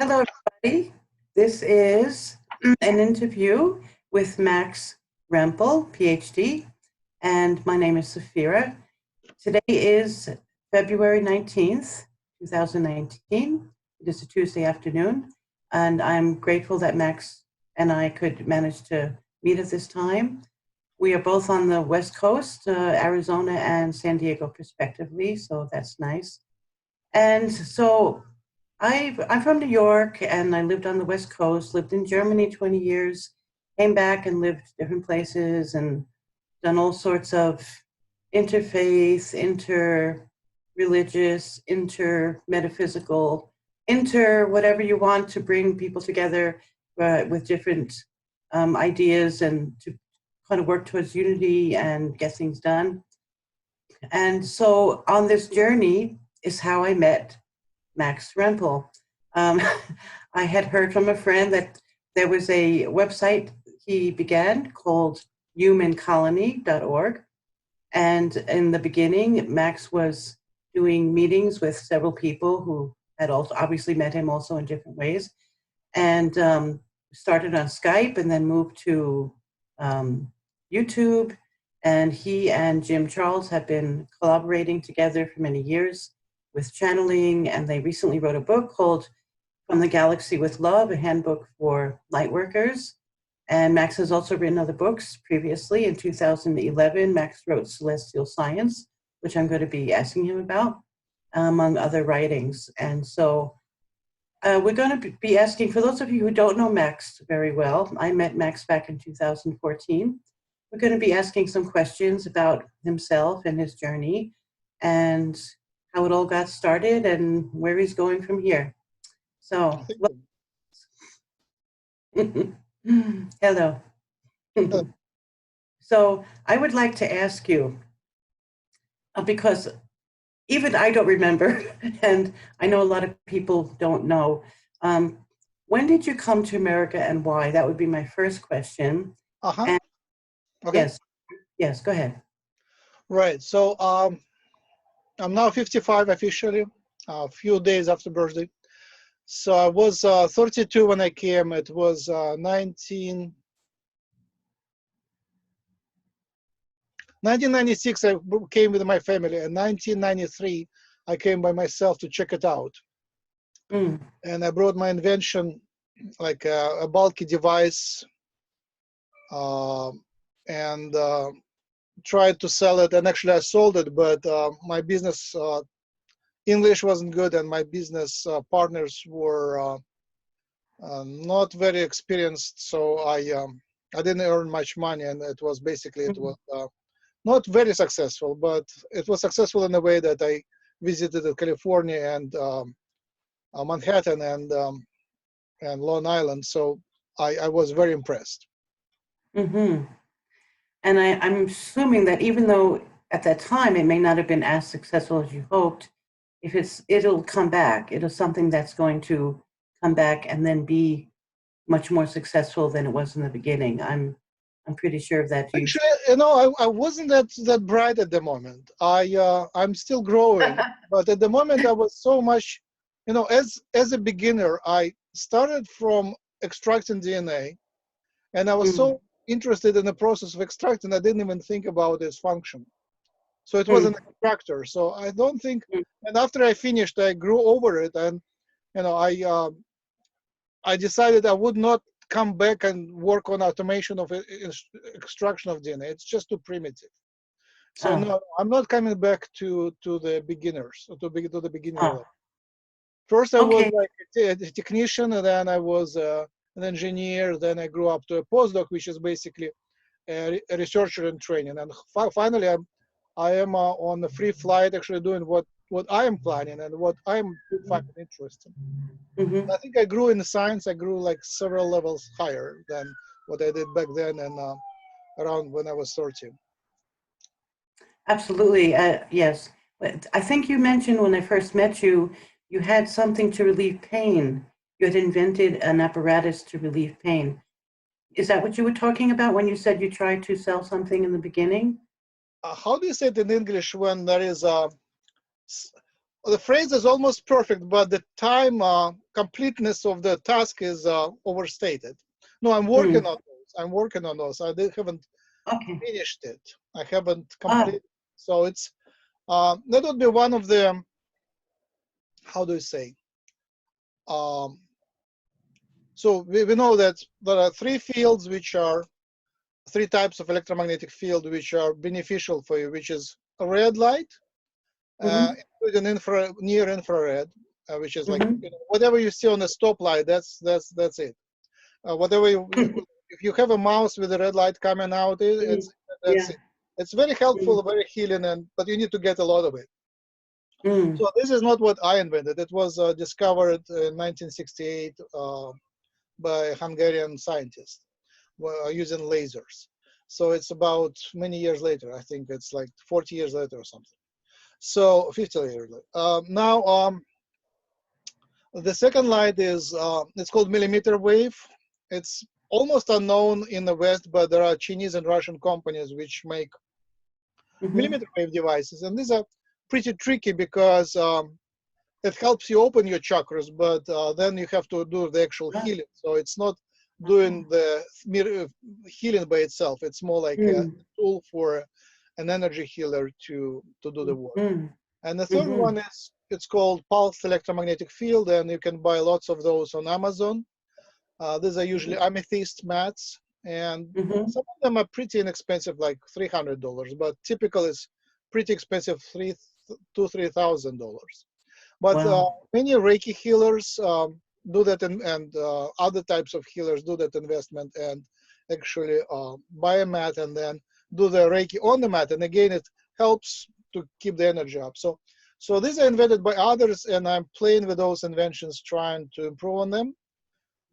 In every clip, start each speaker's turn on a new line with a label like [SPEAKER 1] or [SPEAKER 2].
[SPEAKER 1] Hello, everybody. This is an interview with Max Rempel, PhD, and my name is Sephira. Today is February 19th, 2019. It is a Tuesday afternoon, and I'm grateful that Max and I could manage to meet at this time. We are both on the West Coast, Arizona and San Diego, respectively, so that's nice. And so I'm from New York and I lived on the West Coast, lived in Germany 20 years, came back and lived different places and done all sorts of interfaith, inter-religious, inter-metaphysical, whatever you want to bring people together with different ideas and to kind of work towards unity and get things done. And so on this journey is how I met Max Rempel. Um, I had heard from a friend that there was a website he began called humancolony.org. And in the beginning, Max was doing meetings with several people who had also obviously met him also in different ways, and started on Skype and then moved to YouTube. And he and Jim Charles have been collaborating together for many years with channeling, and they recently wrote a book called From the Galaxy with Love, a handbook for lightworkers. And Max has also written other books previously. In 2011, Max wrote Celestial Science, which I'm going to be asking him about, among other writings. And so we're going to be asking, for those of you who don't know Max very well, I met Max back in 2014. We're going to be asking some questions about himself and his journey and how it all got started and where he's going from here. So, hello. So I would like to ask you, because even I don't remember, and I know a lot of people don't know, when did you come to America and why? That would be my first question. And
[SPEAKER 2] Okay.
[SPEAKER 1] Yes, go ahead.
[SPEAKER 2] Right. So I'm now 55 officially, a few days after birthday. So I was 32 when I came. It was 1996. I came with my family. In 1993, I came by myself to check it out. And I brought my invention, like a bulky device, and tried to sell it. And actually, I sold it, but my business English wasn't good, and my business partners were not very experienced. So I didn't earn much money, and it was basically it was not very successful, but it was successful in a way that I visited California and Manhattan and Long Island. So I was very impressed.
[SPEAKER 1] And I'm assuming that even though at that time it may not have been as successful as you hoped, it'll come back. It'll something that's going to come back and then be much more successful than it was in the beginning. I'm pretty sure of that.
[SPEAKER 2] Actually, you know, I wasn't that bright at the moment. I'm still growing, but at the moment I was so much, you know, as a beginner, I started from extracting DNA, and I was so interested in the process of extracting, I didn't even think about its function. So it was an extractor. So I don't think, and after I finished, I grew over it, and you know, I decided I would not come back and work on automation of extraction of DNA. It's just too primitive. So no, I'm not coming back to the beginners, to the beginner level. First, I was like a technician, and then I was an engineer. Then I grew up to a postdoc, which is basically a researcher in training. And finally, I am on a free flight, actually doing what I am planning and what I'm finding interesting. I think I grew in the science. I grew like several levels higher than what I did back then and around when I was 13.
[SPEAKER 1] Absolutely, yes. I think you mentioned when I first met you, you had something to relieve pain. You had invented an apparatus to relieve pain. Is that what you were talking about when you said you tried to sell something in the beginning?
[SPEAKER 2] How do you say it in English when there is the phrase is almost perfect, but the time completeness of the task is overstated. No, I'm working on those. I'm working on those. I haven't finished it. I haven't completed. So it's that would be one of the, how do you say? So we know that there are three fields which are three types of electromagnetic field which are beneficial for you, which is a red light, including near infrared, which is like whatever you see on the stoplight. That's it. Whatever if you have a mouse with a red light coming out, that's it. It's very helpful, very healing, but you need to get a lot of it. So this is not what I invented. It was discovered in 1968 by a Hungarian scientist using lasers. So it's about many years later. I think it's like 40 years later or something. So 50 years later. Now, the second light is, it's called millimeter wave. It's almost unknown in the West, but there are Chinese and Russian companies which make millimeter wave devices. And these are pretty tricky because it helps you open your chakras, but then you have to do the actual healing. So it's not doing the healing by itself. It's more like a tool for an energy healer to do the work. And the third one is, it's called pulsed electromagnetic field, and you can buy lots of those on Amazon. These are usually amethyst mats, and some of them are pretty inexpensive, like $300, but typical is pretty expensive, $3,000 to $3,000. But many Reiki healers do that, and other types of healers do that investment and actually buy a mat and then do the Reiki on the mat. And again, it helps to keep the energy up. So these are invented by others, and I'm playing with those inventions, trying to improve on them.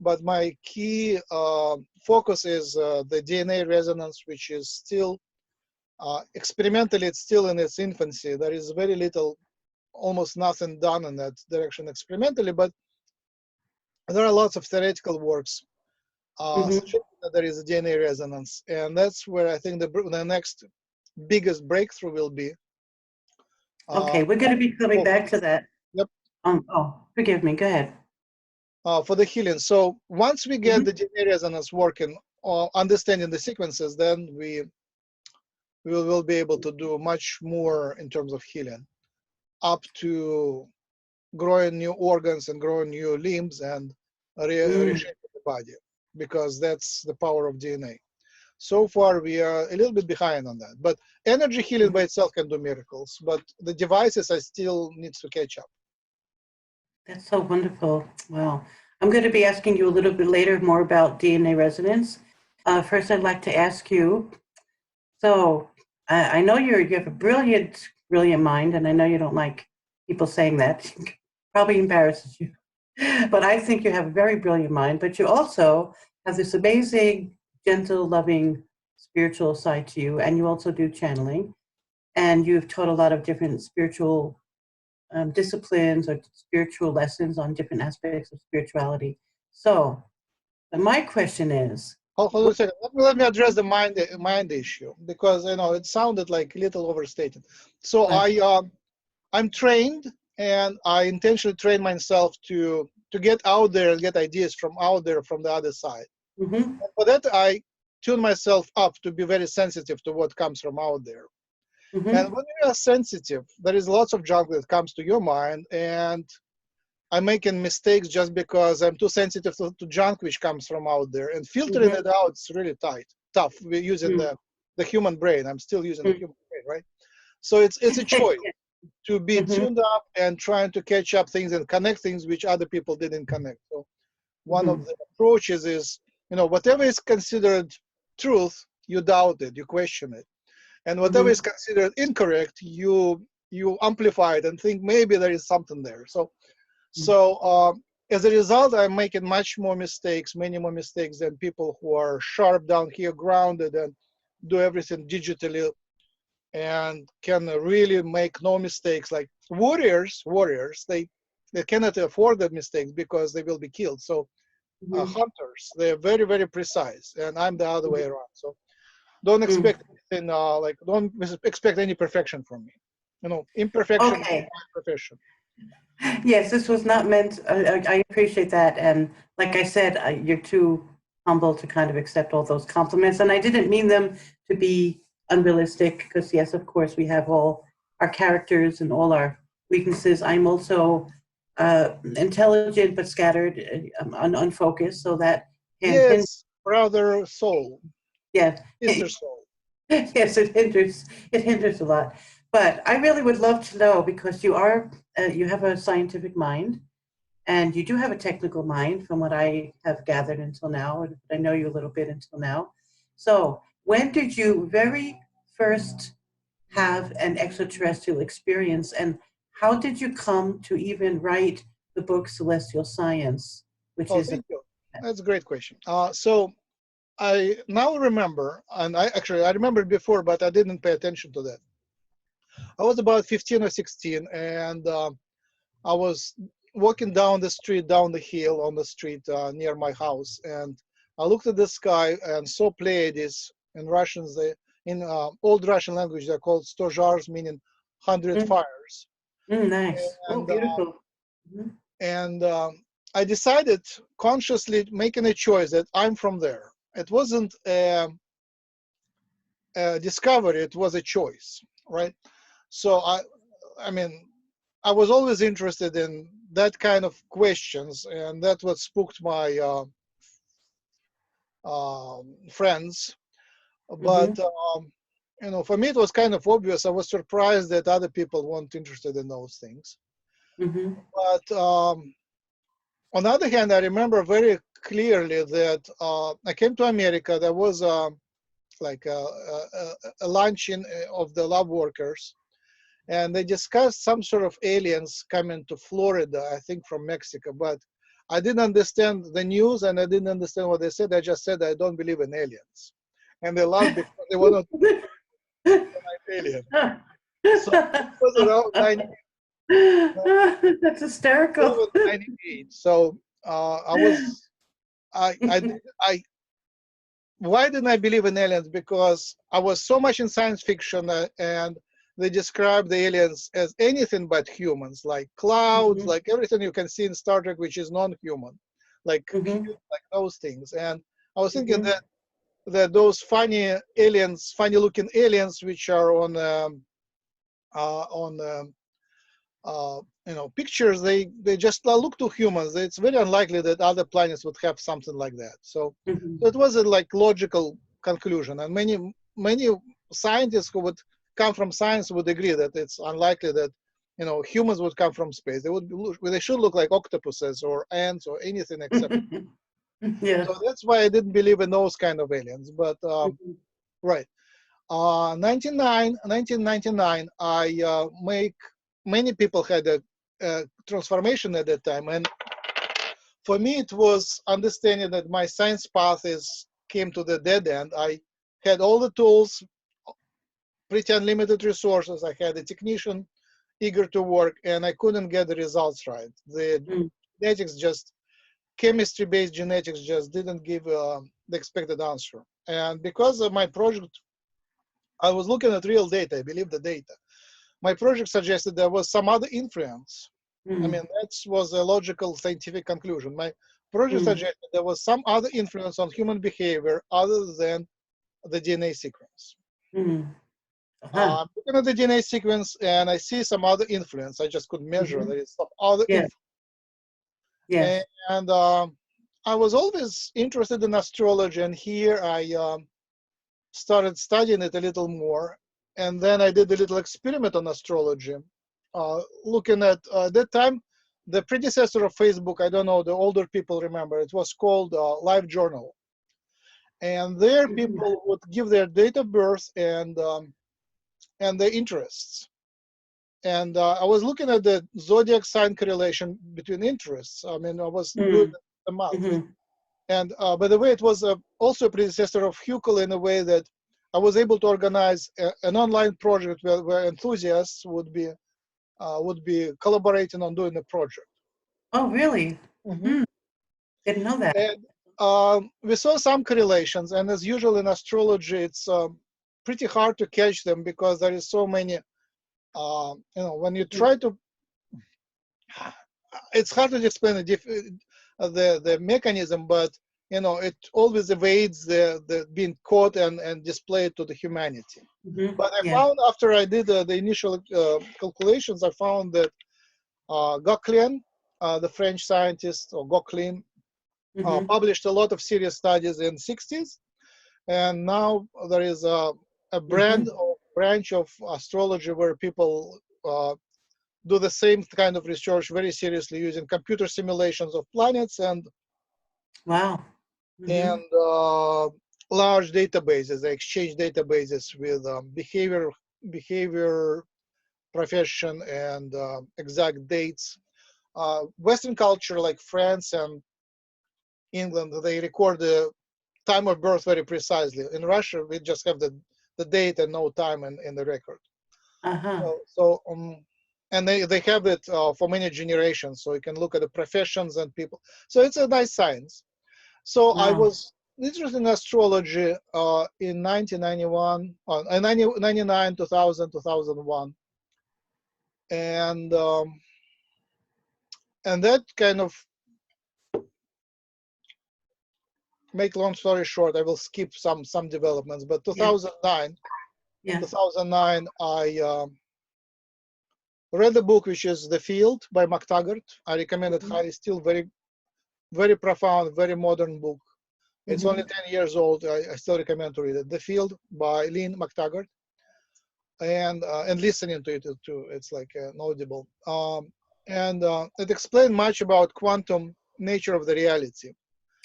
[SPEAKER 2] But my key focus is the DNA resonance, which is still experimentally, it's still in its infancy. There is very little, almost nothing done in that direction experimentally, but there are lots of theoretical works suggesting that there is a DNA resonance, and that's where I think the next biggest breakthrough will be.
[SPEAKER 1] Okay, we're going to be coming back to that.
[SPEAKER 2] Yep.
[SPEAKER 1] Forgive me. Go ahead.
[SPEAKER 2] For the healing. So once we get the DNA resonance working, understanding the sequences, then we will be able to do much more in terms of healing, up to growing new organs and growing new limbs and reshaping the body, because that's the power of DNA. So far, we are a little bit behind on that. But energy healing by itself can do miracles, but the devices I still need to catch up.
[SPEAKER 1] That's so wonderful. Wow. I'm going to be asking you a little bit later more about DNA resonance. First, I'd like to ask you, so I know you have a brilliant mind, and I know you don't like people saying that. Probably embarrasses you. But I think you have a very brilliant mind, but you also have this amazing, gentle, loving, spiritual side to you, and you also do channeling, and you've taught a lot of different spiritual disciplines or spiritual lessons on different aspects of spirituality. So my question is,
[SPEAKER 2] Hold on a second. Let me address the mind issue, because it sounded like a little overstated. So I'm trained, and I intentionally train myself to get out there and get ideas from out there, from the other side. And for that, I tune myself up to be very sensitive to what comes from out there. And when you are sensitive, there is lots of junk that comes to your mind, and I'm making mistakes just because I'm too sensitive to junk which comes from out there, and filtering it out is really tough. We're using the human brain. I'm still using the human brain, right? So it's a choice to be tuned up and trying to catch up things and connect things which other people didn't connect. So one of the approaches is, whatever is considered truth, you doubt it, you question it. And whatever is considered incorrect, you amplify it and think maybe there is something there. So as a result, I'm making many more mistakes than people who are sharp down here, grounded, and do everything digitally and can really make no mistakes. Like warriors, they cannot afford the mistakes because they will be killed. So hunters, they're very, very precise, and I'm the other way around. So don't expect anything, don't expect any perfection from me. Imperfection is my profession.
[SPEAKER 1] Yes, this was not meant, I appreciate that. And like I said, you're too humble to kind of accept all those compliments. And I didn't mean them to be unrealistic because, yes, of course, we have all our characters and all our weaknesses. I'm also intelligent but scattered, unfocused, so that can hinder.
[SPEAKER 2] Yes, brother soul,
[SPEAKER 1] Yeah,
[SPEAKER 2] sister soul.
[SPEAKER 1] yes, it hinders a lot. But I really would love to know because you have a scientific mind and you do have a technical mind from what I have gathered until now, and I know you a little bit until now. So, when did you very first have an extraterrestrial experience, and how did you come to even write the book Celestial Science, which
[SPEAKER 2] Oh,
[SPEAKER 1] is a
[SPEAKER 2] thank you. That's a great question. So I now remember, and I remembered before, but I didn't pay attention to that. I was about 15 or 16, and I was walking down the street, down the hill on the street near my house, and I looked at the sky and saw Pleiades. In Russians, in old Russian language, they're called stojars, meaning 100
[SPEAKER 1] mm,
[SPEAKER 2] fires.
[SPEAKER 1] nice. Oh,
[SPEAKER 2] And
[SPEAKER 1] beautiful. Mhm.
[SPEAKER 2] and I decided consciously making a choice that I'm from there. It wasn't a discovery; it was a choice, right? So I mean, I was always interested in that kind of questions, and that's what spooked my friends. But
[SPEAKER 1] Mhm.
[SPEAKER 2] for me, it was kind of obvious. I was surprised that other people weren't interested in those things.
[SPEAKER 1] Mhm.
[SPEAKER 2] But on the other hand, I remember very clearly that I came to America. There was like a luncheon of the lab workers, and they discussed some sort of aliens coming to Florida, I think from Mexico. But I didn't understand the news, and I didn't understand what they said. I just said I don't believe in aliens, and they laughed because they were not alien. So it was around
[SPEAKER 1] That's hysterical.
[SPEAKER 2] 98. So I was I why didn't I believe in aliens? Because I was so much in science fiction, and they describe the aliens as anything but humans, like clouds,
[SPEAKER 1] Mhm.
[SPEAKER 2] like everything you can see in Star Trek, which is non-human, like
[SPEAKER 1] Mhm.
[SPEAKER 2] like those things. And I was thinking
[SPEAKER 1] Mhm.
[SPEAKER 2] that those funny aliens, funny-looking aliens, which are on pictures, they just look to humans. It's very unlikely that other planets would have something like that. So
[SPEAKER 1] Mhm.
[SPEAKER 2] it was a like logical conclusion, and many scientists who would come from science would agree that it's unlikely that humans would come from space. They should look like octopuses or ants or anything except.
[SPEAKER 1] Yeah.
[SPEAKER 2] So that's why I didn't believe in those kind of aliens. But
[SPEAKER 1] Mhm.
[SPEAKER 2] right. 1999, I make many people had a transformation at that time, and for me it was understanding that my science path is came to the dead end. I had all the tools, pretty unlimited resources. I had a technician eager to work, and I couldn't get the results right. The
[SPEAKER 1] Mm.
[SPEAKER 2] genetics just chemistry-based genetics just didn't give the expected answer. And because of my project, I was looking at real data. I believe the data. My project suggested there was some other influence. I mean,
[SPEAKER 1] Mm.
[SPEAKER 2] that was a logical scientific conclusion. My project
[SPEAKER 1] Mm.
[SPEAKER 2] suggested there was some other influence on human behavior other than the DNA sequence.
[SPEAKER 1] Mm. Uh-huh.
[SPEAKER 2] Looking at the DNA sequence, and I see some other influence. I just couldn't measure.
[SPEAKER 1] Mhm.
[SPEAKER 2] There is some other
[SPEAKER 1] Yes.
[SPEAKER 2] influence.
[SPEAKER 1] Yes.
[SPEAKER 2] And I was always interested in astrology, and here I started studying it a little more. And then I did a little experiment on astrology, looking at that time, the predecessor of Facebook, I don't know, the older people remember, it was called Live Journal. And there
[SPEAKER 1] Mhm.
[SPEAKER 2] people would give their date of birth and their interests. And I was looking at the zodiac sign correlation between interests. I mean, I was doing
[SPEAKER 1] Mm.
[SPEAKER 2] the math.
[SPEAKER 1] Mhm.
[SPEAKER 2] And by the way, it was also a predecessor of Hucolo in a way that I was able to organize an online project where enthusiasts would be collaborating on doing the project.
[SPEAKER 1] Oh, really?
[SPEAKER 2] Mhm.
[SPEAKER 1] Hmm. Didn't know that.
[SPEAKER 2] And we saw some correlations, and as usual in astrology, it's pretty hard to catch them because there is so many. When you try to it's hard to explain the mechanism, but you know, it always evades the being caught and displayed to the humanity. But I
[SPEAKER 1] Yeah.
[SPEAKER 2] found after I did the initial calculations, I found that Gauquelin, the French scientist, or Gauquelin, published a lot of serious studies in 60s, and now there is a branch of astrology where people do the same kind of research very seriously using computer simulations of planets and
[SPEAKER 1] Wow.
[SPEAKER 2] large databases. They exchange databases with behavior, profession, and exact dates. Western culture, like France and England, they record the time of birth very precisely. In Russia, we just have the date and no time in the record. And they have it for many generations, so you can look at the professions and people. So it's a nice science. So I was interested in astrology in 1991, 99, 2000, 2001. And that kind of, make long story short, I will skip some developments, but 2009, I read the book, which is The Field by McTaggart. I recommend it highly. Still very, very profound, very modern book. It's only 10 years old. I still recommend to read it. The Field by Lynn McTaggart. And listening to it too, it's like an audible. And it explained much about quantum nature of the reality.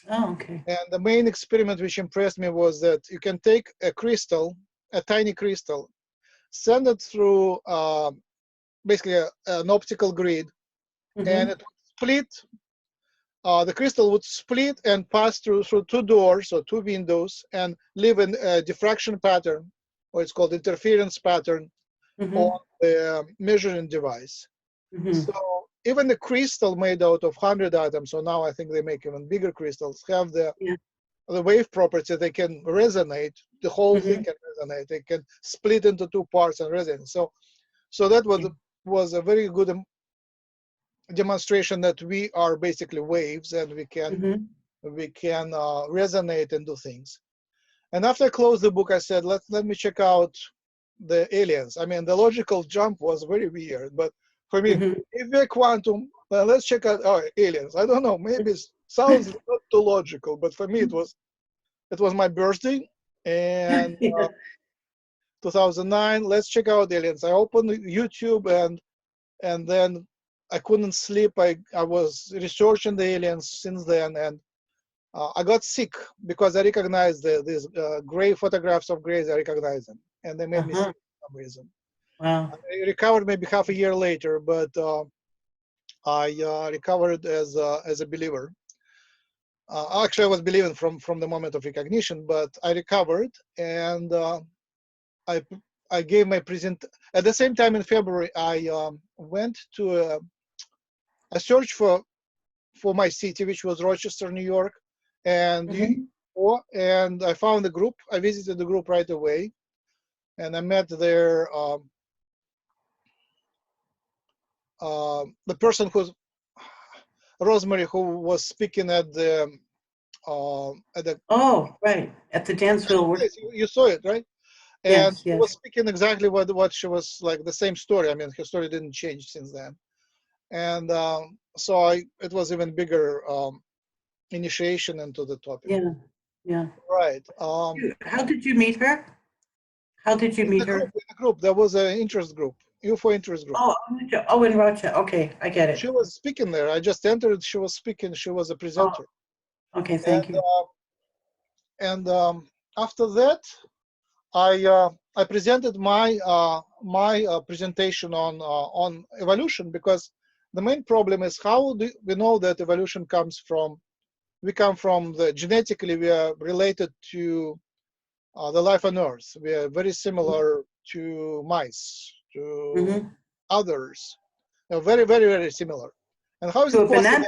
[SPEAKER 1] Oh, okay.
[SPEAKER 2] And the main experiment which impressed me was that you can take a crystal, a tiny crystal, send it through basically an optical grid, and it would split. The crystal would split and pass through two doors or two windows and leave a diffraction pattern, or it's called interference pattern, on the measuring device. So even the crystal made out of 100 atoms, so now I think they make even bigger crystals, have the wave property. They can resonate. The whole thing can resonate. They can split into two parts and resonate. So that was a very good demonstration that we are basically waves, and we can resonate and do things. And after I closed the book, I said, let me check out the aliens. I mean, the logical jump was very weird, but for me, if we're quantum, then let's check out aliens. I don't know, maybe it sounds not too logical, but for me it was my birthday, and 2009. Let's check out aliens. I opened YouTube, and then I couldn't sleep. I was researching the aliens since then, and I got sick because I recognized these gray photographs of grays. I recognized them, and they made me sick for some reason.
[SPEAKER 1] Wow.
[SPEAKER 2] I recovered maybe half a year later, but I recovered as a believer. Actually, I was believing from the moment of recognition, but I recovered, and I gave my present. At the same time in February, I went to a search for my city, which was Rochester, New York, and and I found the group. I visited the group right away, and I met there the person who's Rosemary, who was speaking at the at the
[SPEAKER 1] at the Danceville.
[SPEAKER 2] You saw it, right? And
[SPEAKER 1] Yes,
[SPEAKER 2] she was speaking exactly what she was like, the same story. I mean, her story didn't change since then. And so it was even bigger initiation into the topic.
[SPEAKER 1] Yeah.
[SPEAKER 2] Right.
[SPEAKER 1] How did you meet her? How did you meet her?
[SPEAKER 2] In the group, there was an interest group, UFO interest group.
[SPEAKER 1] Oh, in Rochester. Okay, I get it.
[SPEAKER 2] She was speaking there. I just entered. She was speaking. She was a presenter.
[SPEAKER 1] Okay, thank you.
[SPEAKER 2] And after that, I presented my presentation on evolution, because the main problem is how do we know that evolution comes from? We come from genetically we are related to the life on Earth. We are very similar to mice, to others. Very, very, very similar. And how is it possible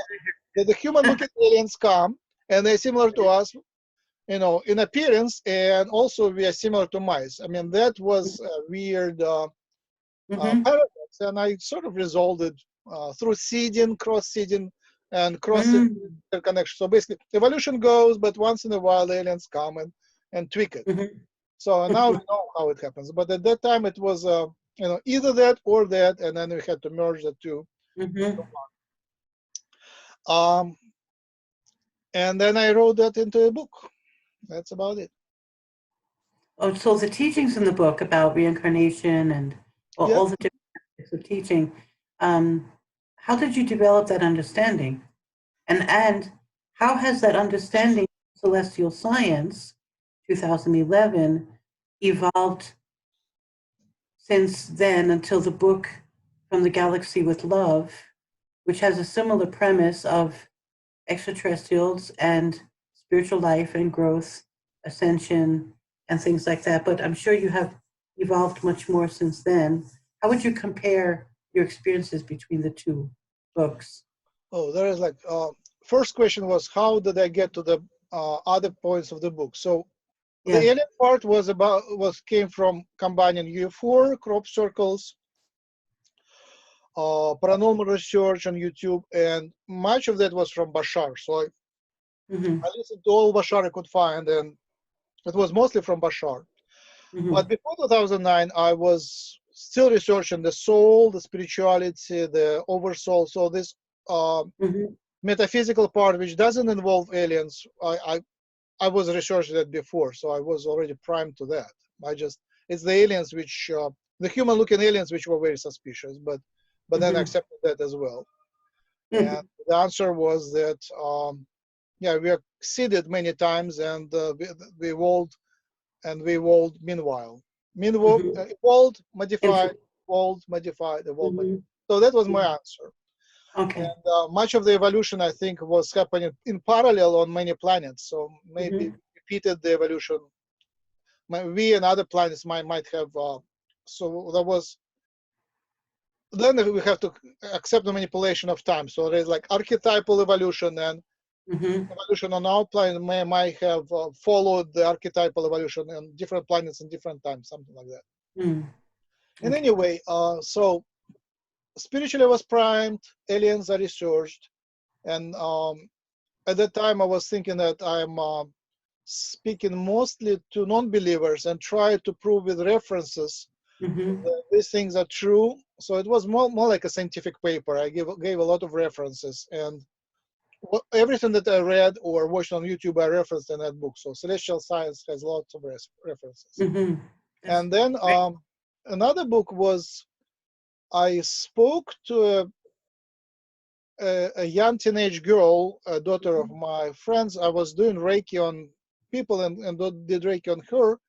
[SPEAKER 2] that the human-looking aliens come and they're similar to us, you know, in appearance, and also we are similar to mice? I mean, that was a weird paradox, and I sort of resolved it through seeding, cross-seeding, and
[SPEAKER 1] Mm,
[SPEAKER 2] interconnection. So basically, evolution goes, but once in a while, aliens come and tweak it.
[SPEAKER 1] mhm,
[SPEAKER 2] So now we know how it happens. But at that time, it was either that or that, and then we had to merge the two.
[SPEAKER 1] mhm.
[SPEAKER 2] Um, and then I wrote that into a book. That's about it.
[SPEAKER 1] Oh, so the teachings in the book about reincarnation and
[SPEAKER 2] Yeah.
[SPEAKER 1] all the different aspects of teaching, um, how did you develop that understanding? And how has that understanding of celestial science, 2011, evolved since then until the book From the Galaxy with Love, which has a similar premise of extraterrestrials and spiritual life and growth, ascension, and things like that. But I'm sure you have evolved much more since then. How would you compare your experiences between the two books?
[SPEAKER 2] Oh, there is like first question was how did I get to the other points of the book? So the
[SPEAKER 1] Yeah.
[SPEAKER 2] alien part was came from combining UFO, crop circles, paranormal research on YouTube, and much of that was from Bashar. So
[SPEAKER 1] Mm-hmm.
[SPEAKER 2] I listened to all Bashar I could find, and it was mostly from Bashar.
[SPEAKER 1] Mm-hmm.
[SPEAKER 2] But before 2009, I was still researching the soul, the spirituality, the oversoul. So this uh,
[SPEAKER 1] Mm-hmm.
[SPEAKER 2] metaphysical part, which doesn't involve aliens, I was researching that before, so I was already primed to that. It's the aliens which the human-looking aliens which were very suspicious, but then I
[SPEAKER 1] Mm-hmm.
[SPEAKER 2] accepted that as well. And
[SPEAKER 1] Mm-hmm.
[SPEAKER 2] the answer was that yeah, we are exceeded many times, and we evolved and we evolved meanwhile. Meanwhile,
[SPEAKER 1] Mm-hmm.
[SPEAKER 2] evolved, modified,
[SPEAKER 1] Inter-
[SPEAKER 2] evolved, modified, evolved, modified.
[SPEAKER 1] mm-hmm.
[SPEAKER 2] So that was my answer.
[SPEAKER 1] Okay.
[SPEAKER 2] And much of the evolution, I think, was happening in parallel on many planets. So maybe
[SPEAKER 1] Mm-hmm.
[SPEAKER 2] repeated the evolution. We and other planets might have. So there was. Then we have to accept the manipulation of time. So there's like archetypal evolution, and
[SPEAKER 1] Mm-hmm.
[SPEAKER 2] evolution on our planet might have followed the archetypal evolution on different planets in different times, something like that.
[SPEAKER 1] Mm.
[SPEAKER 2] And
[SPEAKER 1] Okay.
[SPEAKER 2] anyway, so spiritually was primed, aliens are researched, and at that time I was thinking that I'm speaking mostly to non-believers and try to prove with references
[SPEAKER 1] Mm-hmm.
[SPEAKER 2] that these things are true. So it was more like a scientific paper. I gave a lot of references, and everything that I read or watched on YouTube I referenced in that book. So celestial science has lots of references.
[SPEAKER 1] Mm-hmm. That's
[SPEAKER 2] And then
[SPEAKER 1] great.
[SPEAKER 2] another book was I spoke to a young teenage girl, a daughter of my friends. I was doing Reiki on people and did Reiki on her.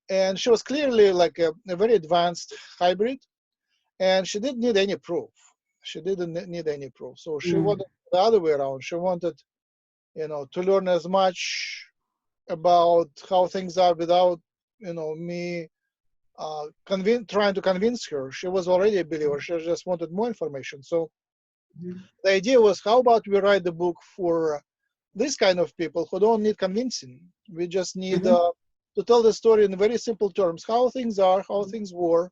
[SPEAKER 2] And she was clearly like a very advanced hybrid. And she didn't need any proof. She didn't need any proof. So she
[SPEAKER 1] Mm.
[SPEAKER 2] wanted the other way around. She wanted, to learn as much about how things are without, me trying to convince her. She was already a believer. She just wanted more information. So
[SPEAKER 1] Mhm.
[SPEAKER 2] the idea was, how about we write the book for this kind of people who don't need convincing? We just need
[SPEAKER 1] Mhm.
[SPEAKER 2] to tell the story in very simple terms, how things are, how
[SPEAKER 1] Mhm.
[SPEAKER 2] things were,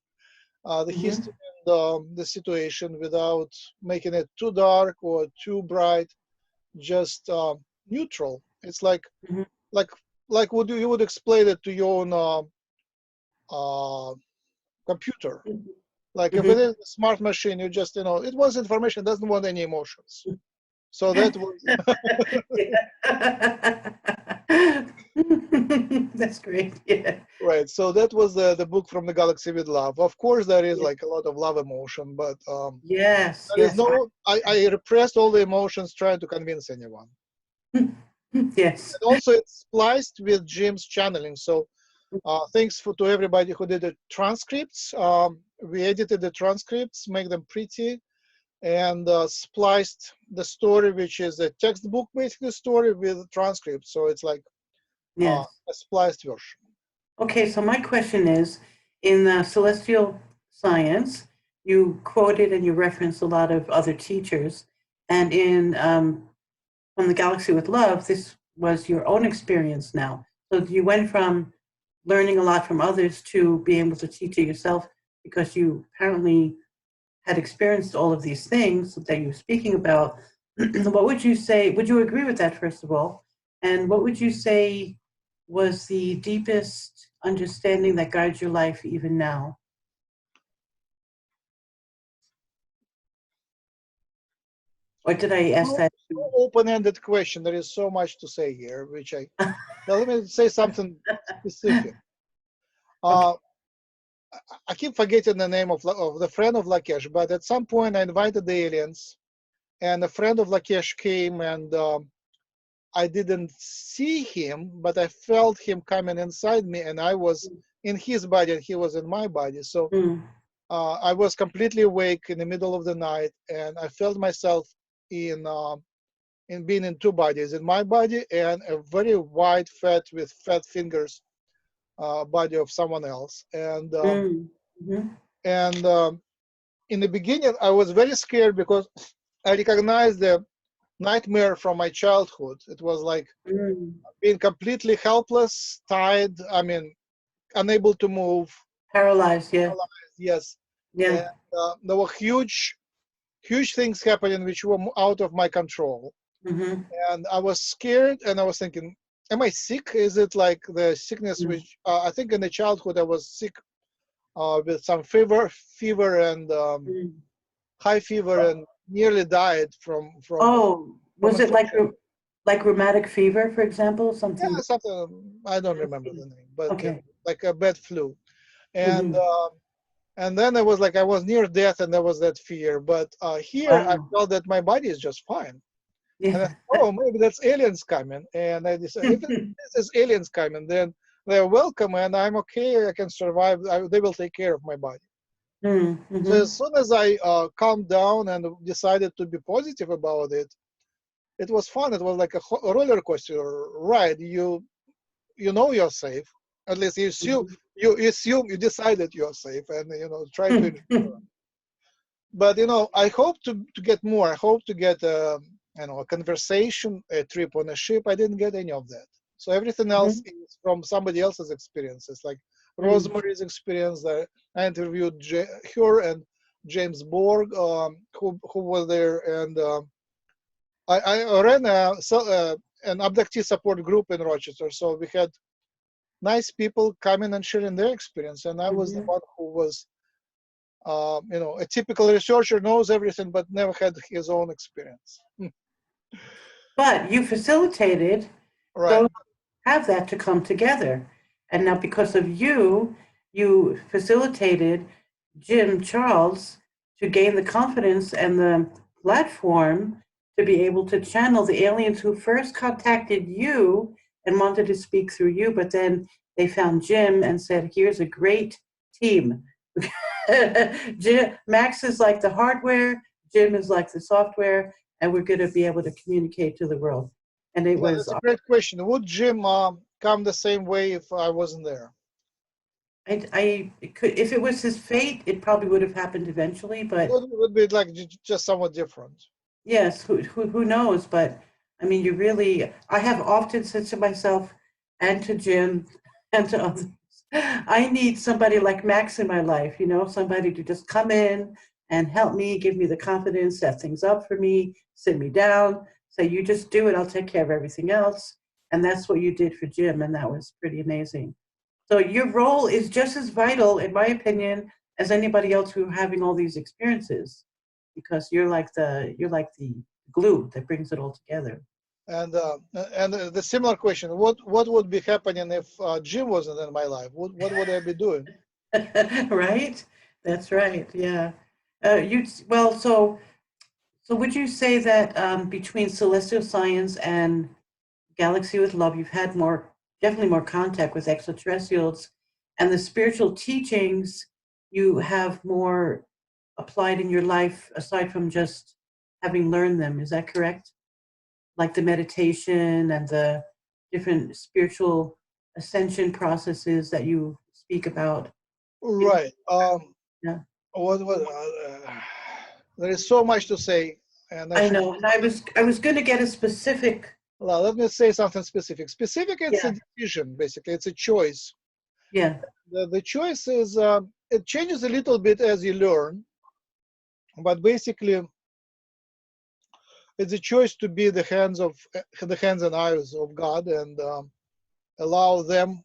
[SPEAKER 2] the history
[SPEAKER 1] Mhm.
[SPEAKER 2] and the situation, without making it too dark or too bright, just neutral. It's
[SPEAKER 1] Mhm.
[SPEAKER 2] like like would you would explain it to your own uh, computer. Like if it
[SPEAKER 1] Mhm.
[SPEAKER 2] is a smart machine, you just it wants information, it doesn't want any emotions. So that was
[SPEAKER 1] That's great. Yeah.
[SPEAKER 2] right. So that was the book From the Galaxy with Love. Of course, there is
[SPEAKER 1] Yeah.
[SPEAKER 2] like a lot of love emotion, but
[SPEAKER 1] Yes.
[SPEAKER 2] there is
[SPEAKER 1] Yes.
[SPEAKER 2] no. I repressed all the emotions trying to convince anyone.
[SPEAKER 1] Yes.
[SPEAKER 2] And also, it's spliced with Jim's channeling. So thanks to everybody who did the transcripts. We edited the transcripts, make them pretty, and spliced the story, which is a textbook basically story with transcripts. So it's like
[SPEAKER 1] Yes.
[SPEAKER 2] a spliced version.
[SPEAKER 1] Okay. So my question is, in celestial science, you quoted and you referenced a lot of other teachers, and in From the Galaxy with Love, this was your own experience now. So you went from learning a lot from others to being able to teach it yourself because you apparently had experienced all of these things that you're speaking about, what would you say? Would you agree with that, first of all? And what would you say was the deepest understanding that guides your life even now? Or did I ask that?
[SPEAKER 2] So open-ended question. There is so much to say here, which now let me say something specific.
[SPEAKER 1] Okay.
[SPEAKER 2] I keep forgetting the name of the friend of Lakesh, but at some point I invited the aliens, and a friend of Lakesh came, and I didn't see him, but I felt him coming inside me, and I was in his body, and he was in my body. So
[SPEAKER 1] Mm.
[SPEAKER 2] I was completely awake in the middle of the night, and I felt myself in being in two bodies, in my body and a very wide, fat with fat fingers body of someone else.
[SPEAKER 1] Mm. Mm-hmm.
[SPEAKER 2] And in the beginning, I was very scared because I recognized the nightmare from my childhood. It was like
[SPEAKER 1] Mm.
[SPEAKER 2] being completely helpless, tied. I mean, unable to move.
[SPEAKER 1] Paralyzed, yeah.
[SPEAKER 2] Yes,
[SPEAKER 1] Yeah.
[SPEAKER 2] and there were huge things happening which were out of my control.
[SPEAKER 1] Mm-hmm.
[SPEAKER 2] And I was scared, and I was thinking, am I sick? Is it like the sickness
[SPEAKER 1] Mm.
[SPEAKER 2] which I think in the childhood I was sick with some fever and
[SPEAKER 1] Mm.
[SPEAKER 2] high fever, and nearly died
[SPEAKER 1] Oh,
[SPEAKER 2] from
[SPEAKER 1] was it
[SPEAKER 2] infection.
[SPEAKER 1] like rheumatic fever, for example?
[SPEAKER 2] Yeah,
[SPEAKER 1] Something.
[SPEAKER 2] something I don't remember the name, but
[SPEAKER 1] Okay.
[SPEAKER 2] like a bad flu. And
[SPEAKER 1] Mm-hmm.
[SPEAKER 2] and then it was like I was near death, and there was that fear. But here I
[SPEAKER 1] Wow.
[SPEAKER 2] felt that my body is just fine. And I
[SPEAKER 1] Yeah.
[SPEAKER 2] thought, oh, maybe that's aliens coming. And I decided, if this is aliens coming, then they're welcome, and I'm okay. I can survive. They will take care of my body. So
[SPEAKER 1] Mm-hmm.
[SPEAKER 2] as soon as I calmed down and decided to be positive about it, it was fun. It was like a roller coaster ride. You know you're safe. At least you decided you're safe, and try to enjoy. But I hope to get more. I hope to get a conversation, a trip on a ship. I didn't get any of that. So everything else
[SPEAKER 1] Mm-hmm.
[SPEAKER 2] is from somebody else's experiences, like
[SPEAKER 1] Mm.
[SPEAKER 2] Rosemary's experience. That I interviewed her and James Borg, who was there, and I ran an abductee support group in Rochester. So we had nice people coming and sharing their experience, and I was the
[SPEAKER 1] Mm-hmm.
[SPEAKER 2] one who was a typical researcher knows everything but never had his own experience.
[SPEAKER 1] But you facilitated
[SPEAKER 2] Right.
[SPEAKER 1] those who have that to come together. And now because of you, you facilitated Jim Charles to gain the confidence and the platform to be able to channel the aliens who first contacted you and wanted to speak through you, but then they found Jim and said, here's a great team. Max is like the hardware, Jim is like the software, and we're going to be able to communicate to the world. And it
[SPEAKER 2] Yeah,
[SPEAKER 1] was,
[SPEAKER 2] that's a great question. Would Jim come the same way if I wasn't there?
[SPEAKER 1] it could, if it was his fate, it probably would have happened eventually. But
[SPEAKER 2] Would be like just somewhat different.
[SPEAKER 1] yes, who knows? But I mean, you really, I have often said to myself and to Jim and to others, I need somebody like Max in my life, somebody to just come in and help me, give me the confidence, set things up for me, sit me down, say, you just do it, I'll take care of everything else. And that's what you did for Jim, and that was pretty amazing. So your role is just as vital, in my opinion, as anybody else who are having all these experiences, because you're like the glue that brings it all together.
[SPEAKER 2] And the similar question: what would be happening if Jim wasn't in my life? What would I be doing?
[SPEAKER 1] Right? That's right. Yeah. You well. So would you say that between celestial science and Galaxy with Love, you've had definitely more contact with extraterrestrials, and the spiritual teachings you have more applied in your life aside from just having learned them. Is that correct? Like the meditation and the different spiritual ascension processes that you speak about.
[SPEAKER 2] Right.
[SPEAKER 1] Yeah,
[SPEAKER 2] What there is so much to say, and I
[SPEAKER 1] I
[SPEAKER 2] should.
[SPEAKER 1] know. And I was going to get a specific.
[SPEAKER 2] Well, let me say something specific. Specific, it's a
[SPEAKER 1] Yeah,
[SPEAKER 2] decision. Basically, it's a choice.
[SPEAKER 1] yeah.
[SPEAKER 2] The choice is it changes a little bit as you learn. But basically, it's a choice to be the hands and eyes of God, and allow them,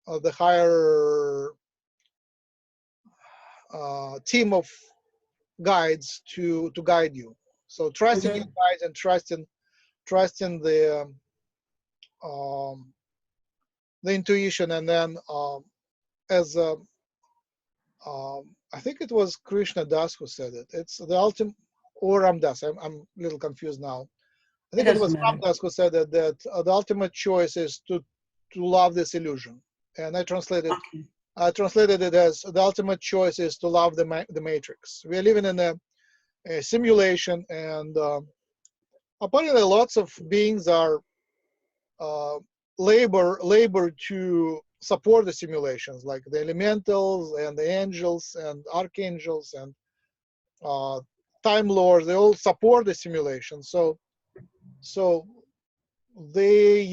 [SPEAKER 2] the higher team of guides, to guide you. So trusting your
[SPEAKER 1] Mhm.
[SPEAKER 2] guides and trusting um, the intuition, and then as I think it was Krishna Das who said it. It's the ultimate, or Ram Dass. I'm a little confused now. I
[SPEAKER 1] It
[SPEAKER 2] think it
[SPEAKER 1] doesn't
[SPEAKER 2] was Ram
[SPEAKER 1] matter.
[SPEAKER 2] Dass who said that the ultimate choice is to love this illusion. And
[SPEAKER 1] Okay.
[SPEAKER 2] I translated it as the ultimate choice is to love the matrix. We are living in a simulation, and apparently lots of beings are uh, labor to support the simulations, like the elementals and the angels and archangels and uh, time lords. They all support the simulation. So they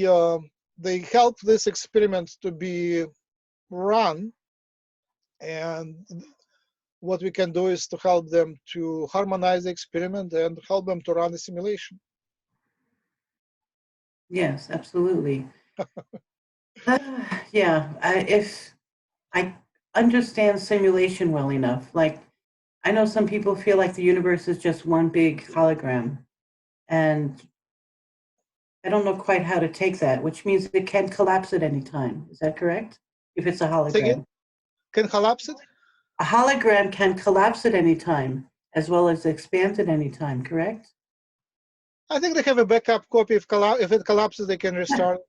[SPEAKER 2] help this experiment to be run, and what we can do is to help them to harmonize the experiment and help them to run the simulation.
[SPEAKER 1] Yes, absolutely. Yeah, if I understand simulation well enough, like I know some people feel like the universe is just one big hologram, and I don't know quite how to take that, which means it can collapse at any time. Is that correct? If it's a
[SPEAKER 2] Say again,
[SPEAKER 1] hologram.
[SPEAKER 2] can collapse it?
[SPEAKER 1] A hologram can collapse at any time as well as expand at any time, correct?
[SPEAKER 2] I think they have a backup copy. If it collapses, they can restart.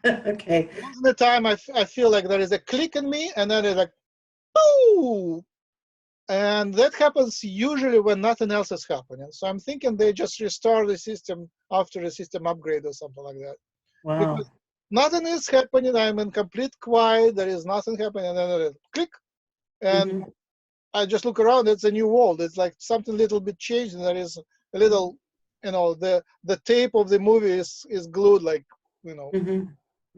[SPEAKER 1] Okay.
[SPEAKER 2] Most of the time, I feel like there is a click in me, and then it's like, "Boo!" And that happens usually when nothing else is happening. So I'm thinking they just restart the system after a system upgrade or something like that. Because
[SPEAKER 1] Wow.
[SPEAKER 2] nothing is happening. I'm in complete quiet. There is nothing happening. And then there is click. And
[SPEAKER 1] Hmm.
[SPEAKER 2] I just look around. It's a new world. It's like something a little bit changed. And there is a little, the tape of the movie is glued, like,
[SPEAKER 1] Hmm.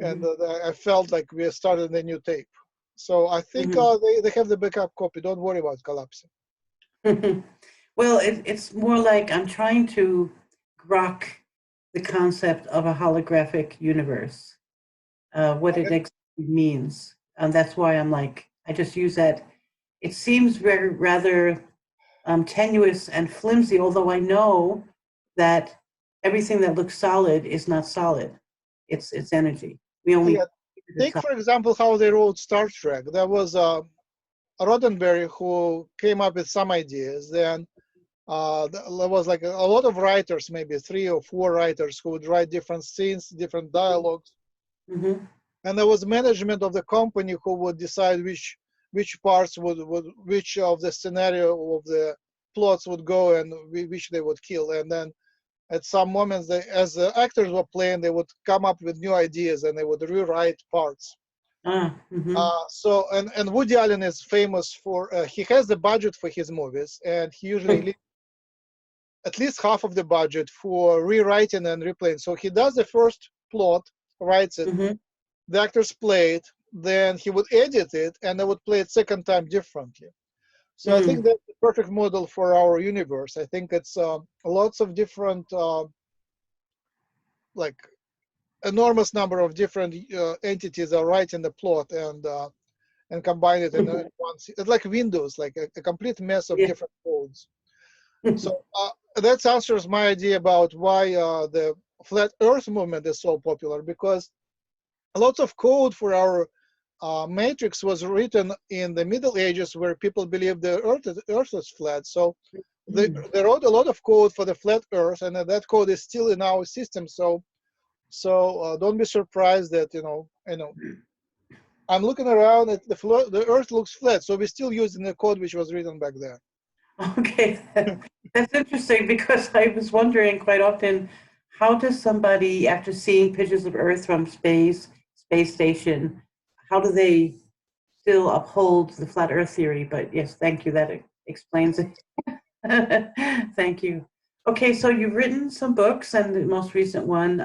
[SPEAKER 2] and
[SPEAKER 1] Hmm.
[SPEAKER 2] I felt like we started a new tape. So I think
[SPEAKER 1] Hmm.
[SPEAKER 2] they have the backup copy. Don't worry about collapsing.
[SPEAKER 1] Well, it's more like I'm trying to grok the concept of a holographic universe, what it exactly means. And that's why I'm like, I just use that. It seems very rather tenuous and flimsy, although I know that everything that looks solid is not solid. It's energy. We
[SPEAKER 2] Yeah,
[SPEAKER 1] only keep it as
[SPEAKER 2] take
[SPEAKER 1] solid.
[SPEAKER 2] for example how they wrote Star Trek. There was Roddenberry who came up with some ideas. Then there was like a lot of writers, maybe 3 or 4 writers, who would write different scenes, different dialogues.
[SPEAKER 1] Mm-hmm.
[SPEAKER 2] And there was management of the company who would decide which parts which of the scenario of the plots would go, and which they would kill. And then at some moments, as the actors were playing, they would come up with new ideas and they would rewrite parts.
[SPEAKER 1] Ah, mm-hmm.
[SPEAKER 2] And Woody Allen is famous for he has the budget for his movies, and he usually leaves at least half of the budget for rewriting and replaying. So he does the first plot, writes it,
[SPEAKER 1] Mm-hmm.
[SPEAKER 2] the actors play it, then he would edit it, and they would play it second time differently. So I think
[SPEAKER 1] Mm.
[SPEAKER 2] that's the perfect model for our universe. I think it's lots of different, like enormous number of different entities are writing the plot, and combine it in one. It's like Windows, like a complete mess of
[SPEAKER 1] Yeah.
[SPEAKER 2] different codes. So that answers my idea about why the flat Earth movement is so popular, because lots of code for our matrix was written in the Middle Ages, where people believed the Earth is flat. So
[SPEAKER 1] Mm.
[SPEAKER 2] they wrote a lot of code for the flat Earth, and that code is still in our system. So don't be surprised that I'm looking around at the Earth looks flat. So we're still using the code which was written back there.
[SPEAKER 1] Okay, that's interesting because I was wondering quite often, how does somebody, after seeing pictures of Earth from space station, how do they still uphold the flat Earth theory? But yes, thank you. That explains it. Thank you. Okay, so you've written some books, and the most recent one,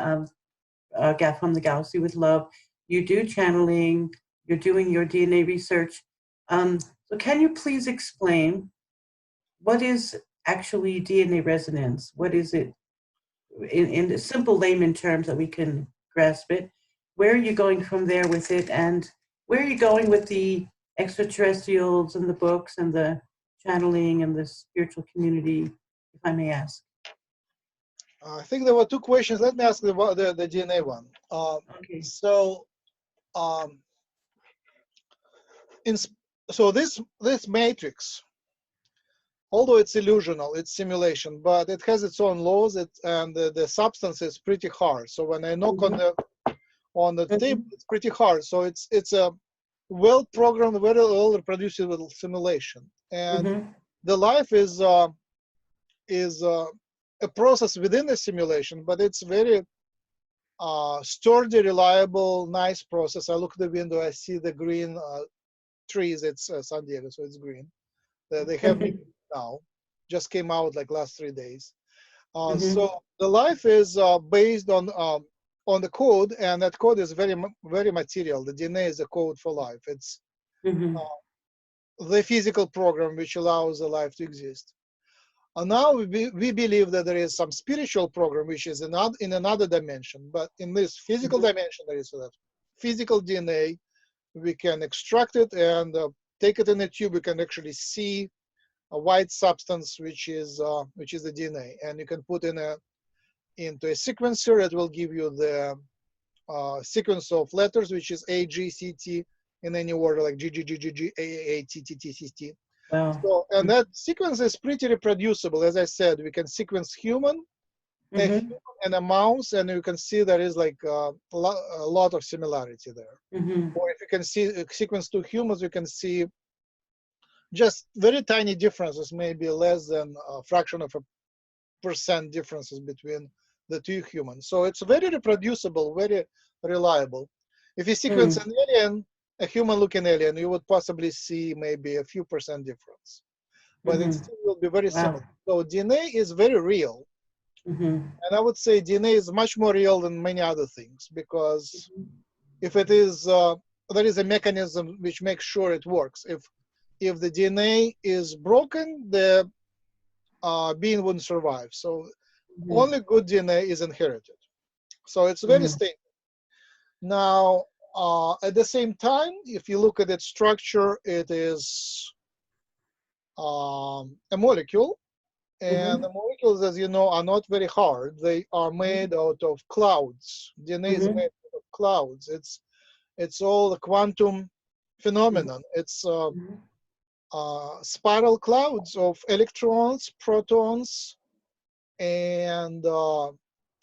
[SPEAKER 1] from the Galaxy with Love. You do channeling. You're doing your DNA research. So, can you please explain what is actually DNA resonance? What is it in the simple layman terms that we can grasp it? Where are you going from there with it, and where are you going with the extraterrestrials and the books and the channeling and the spiritual community, if I may ask?
[SPEAKER 2] I think there were two questions. Let me ask the DNA one.
[SPEAKER 1] Okay.
[SPEAKER 2] So, um, in, so this matrix, although it's illusional, it's simulation, but it has its own laws. And the substance is pretty hard. So when I knock on the table, it's pretty hard. So it's a well-programmed, very well reproducible simulation. And
[SPEAKER 1] Mm-hmm.
[SPEAKER 2] the life is a process within the simulation, but it's very sturdy, reliable, nice process. I look at the window, I see the green trees. It's San Diego, so it's green. They have new now, just came out like last 3 days.
[SPEAKER 1] Mm-hmm.
[SPEAKER 2] So the life is based on the code, and that code is very material. The DNA is a code for life. It's
[SPEAKER 1] Mm-hmm.
[SPEAKER 2] the physical program which allows the life to exist. And now we believe that there is some spiritual program which is in another dimension, but in this physical dimension there is that physical DNA. We can extract it and take it in a tube. We can actually see a white substance which is the DNA, and you can put into a sequencer that will give you the sequence of letters, which is A, G, C, T, in any order, like G, G, G, G, G, A, A, A, T, T, T, T, T.
[SPEAKER 1] Wow.
[SPEAKER 2] So, and that sequence is pretty reproducible. As I said, we can sequence a human and a mouse, and you can see there is like a lot of similarity there.
[SPEAKER 1] Mm-hmm.
[SPEAKER 2] Or if you can see sequence two humans, you can see just very tiny differences, maybe less than a fraction of a percent differences between the two humans. So it's very reproducible, very reliable. If you sequence an alien, a human-looking alien, you would possibly see maybe a few percent difference, but it still will be very similar. So DNA is very real, and I would say DNA is much more real than many other things, because if it is, there is a mechanism which makes sure it works. If the DNA is broken, the being wouldn't survive. So only good DNA is inherited. So it's very stable. Now, at the same time, if you look at its structure, it is a molecule. And the molecules, as you know, are not very hard. They are made out of clouds. DNA is made out of clouds. It's all a quantum phenomenon. It's spiral clouds of electrons, protons, and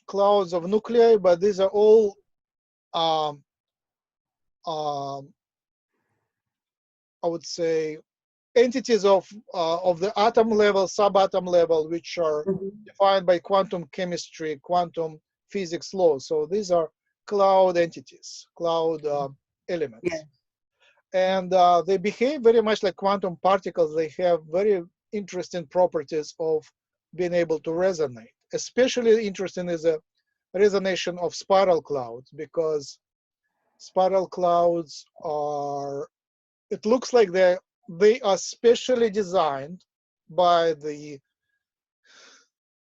[SPEAKER 2] clouds of nuclei, but these are all um, I would say entities of the atom level, subatom level, which are defined by quantum chemistry, quantum physics laws. So these are cloud entities, cloud elements.
[SPEAKER 1] Yeah.
[SPEAKER 2] And they behave very much like quantum particles. They have very interesting properties of being able to resonate. Especially interesting is a resonation of spiral clouds, because spiral clouds are, it looks like they are specially designed by the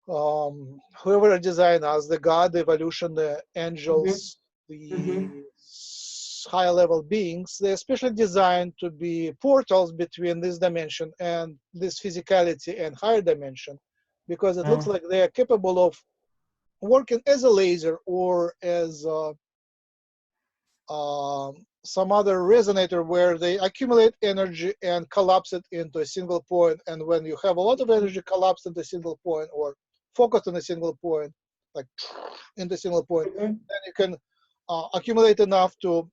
[SPEAKER 2] whoever designed us, the God, the evolution, the angels, the higher level beings. They're specially designed to be portals between this dimension and this physicality and higher dimension, because it looks like they are capable of working as a laser or as some other resonator, where they accumulate energy and collapse it into a single point. And when you have a lot of energy collapsed into a single point or focused on a single point, like into a single point, then you can accumulate enough to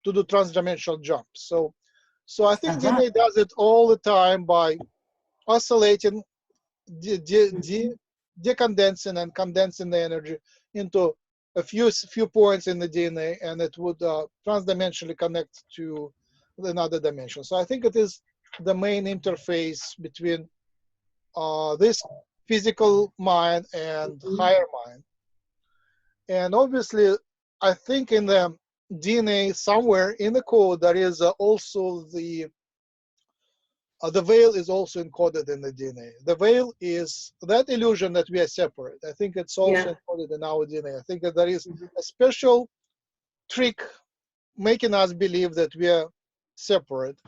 [SPEAKER 2] do transdimensional jumps. So I think DNA does it all the time by oscillating, decondensing and condensing the energy into a few points in the DNA, and it would transdimensionally connect to another dimension. So I think it is the main interface between this physical mind and higher mind. And obviously, I think in the DNA somewhere in the code there is also the The veil is also encoded in the DNA. The veil is that illusion that we are separate. I think it's also
[SPEAKER 1] Yeah.
[SPEAKER 2] encoded in our DNA. I think that there is
[SPEAKER 1] Mhm.
[SPEAKER 2] a special trick making us believe that we are separate.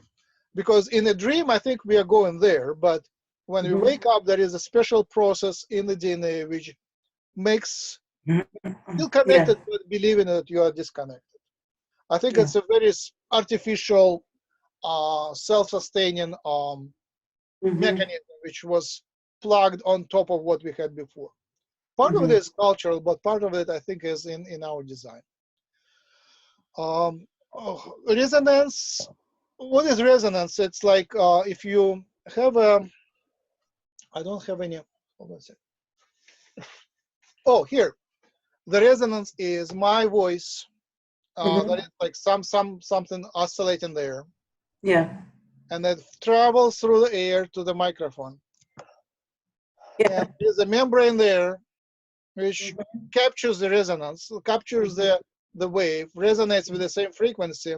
[SPEAKER 2] Because in a dream, I think we are going there. But when we
[SPEAKER 1] Mhm.
[SPEAKER 2] wake up, there is a special process in the DNA which makes
[SPEAKER 1] Mhm.
[SPEAKER 2] feel
[SPEAKER 1] Yeah.
[SPEAKER 2] connected but believing that you are disconnected. I think
[SPEAKER 1] Yeah.
[SPEAKER 2] it's a very artificial, self-sustaining
[SPEAKER 1] Mhm.
[SPEAKER 2] mechanism which was plugged on top of what we had before. Part of it
[SPEAKER 1] Mhm.
[SPEAKER 2] is cultural, but part of it I think is in our design. Resonance. What is resonance? It's like if you have a. I don't have any. Hold on a second. Oh, here. The resonance is my voice. That
[SPEAKER 1] Mhm.
[SPEAKER 2] is like something oscillating there,
[SPEAKER 1] Yeah.
[SPEAKER 2] and it travels through the air to the microphone. And
[SPEAKER 1] Yeah.
[SPEAKER 2] there's a membrane there which
[SPEAKER 1] Mhm.
[SPEAKER 2] captures the resonance, captures
[SPEAKER 1] Mhm.
[SPEAKER 2] the wave, resonates with the same frequency.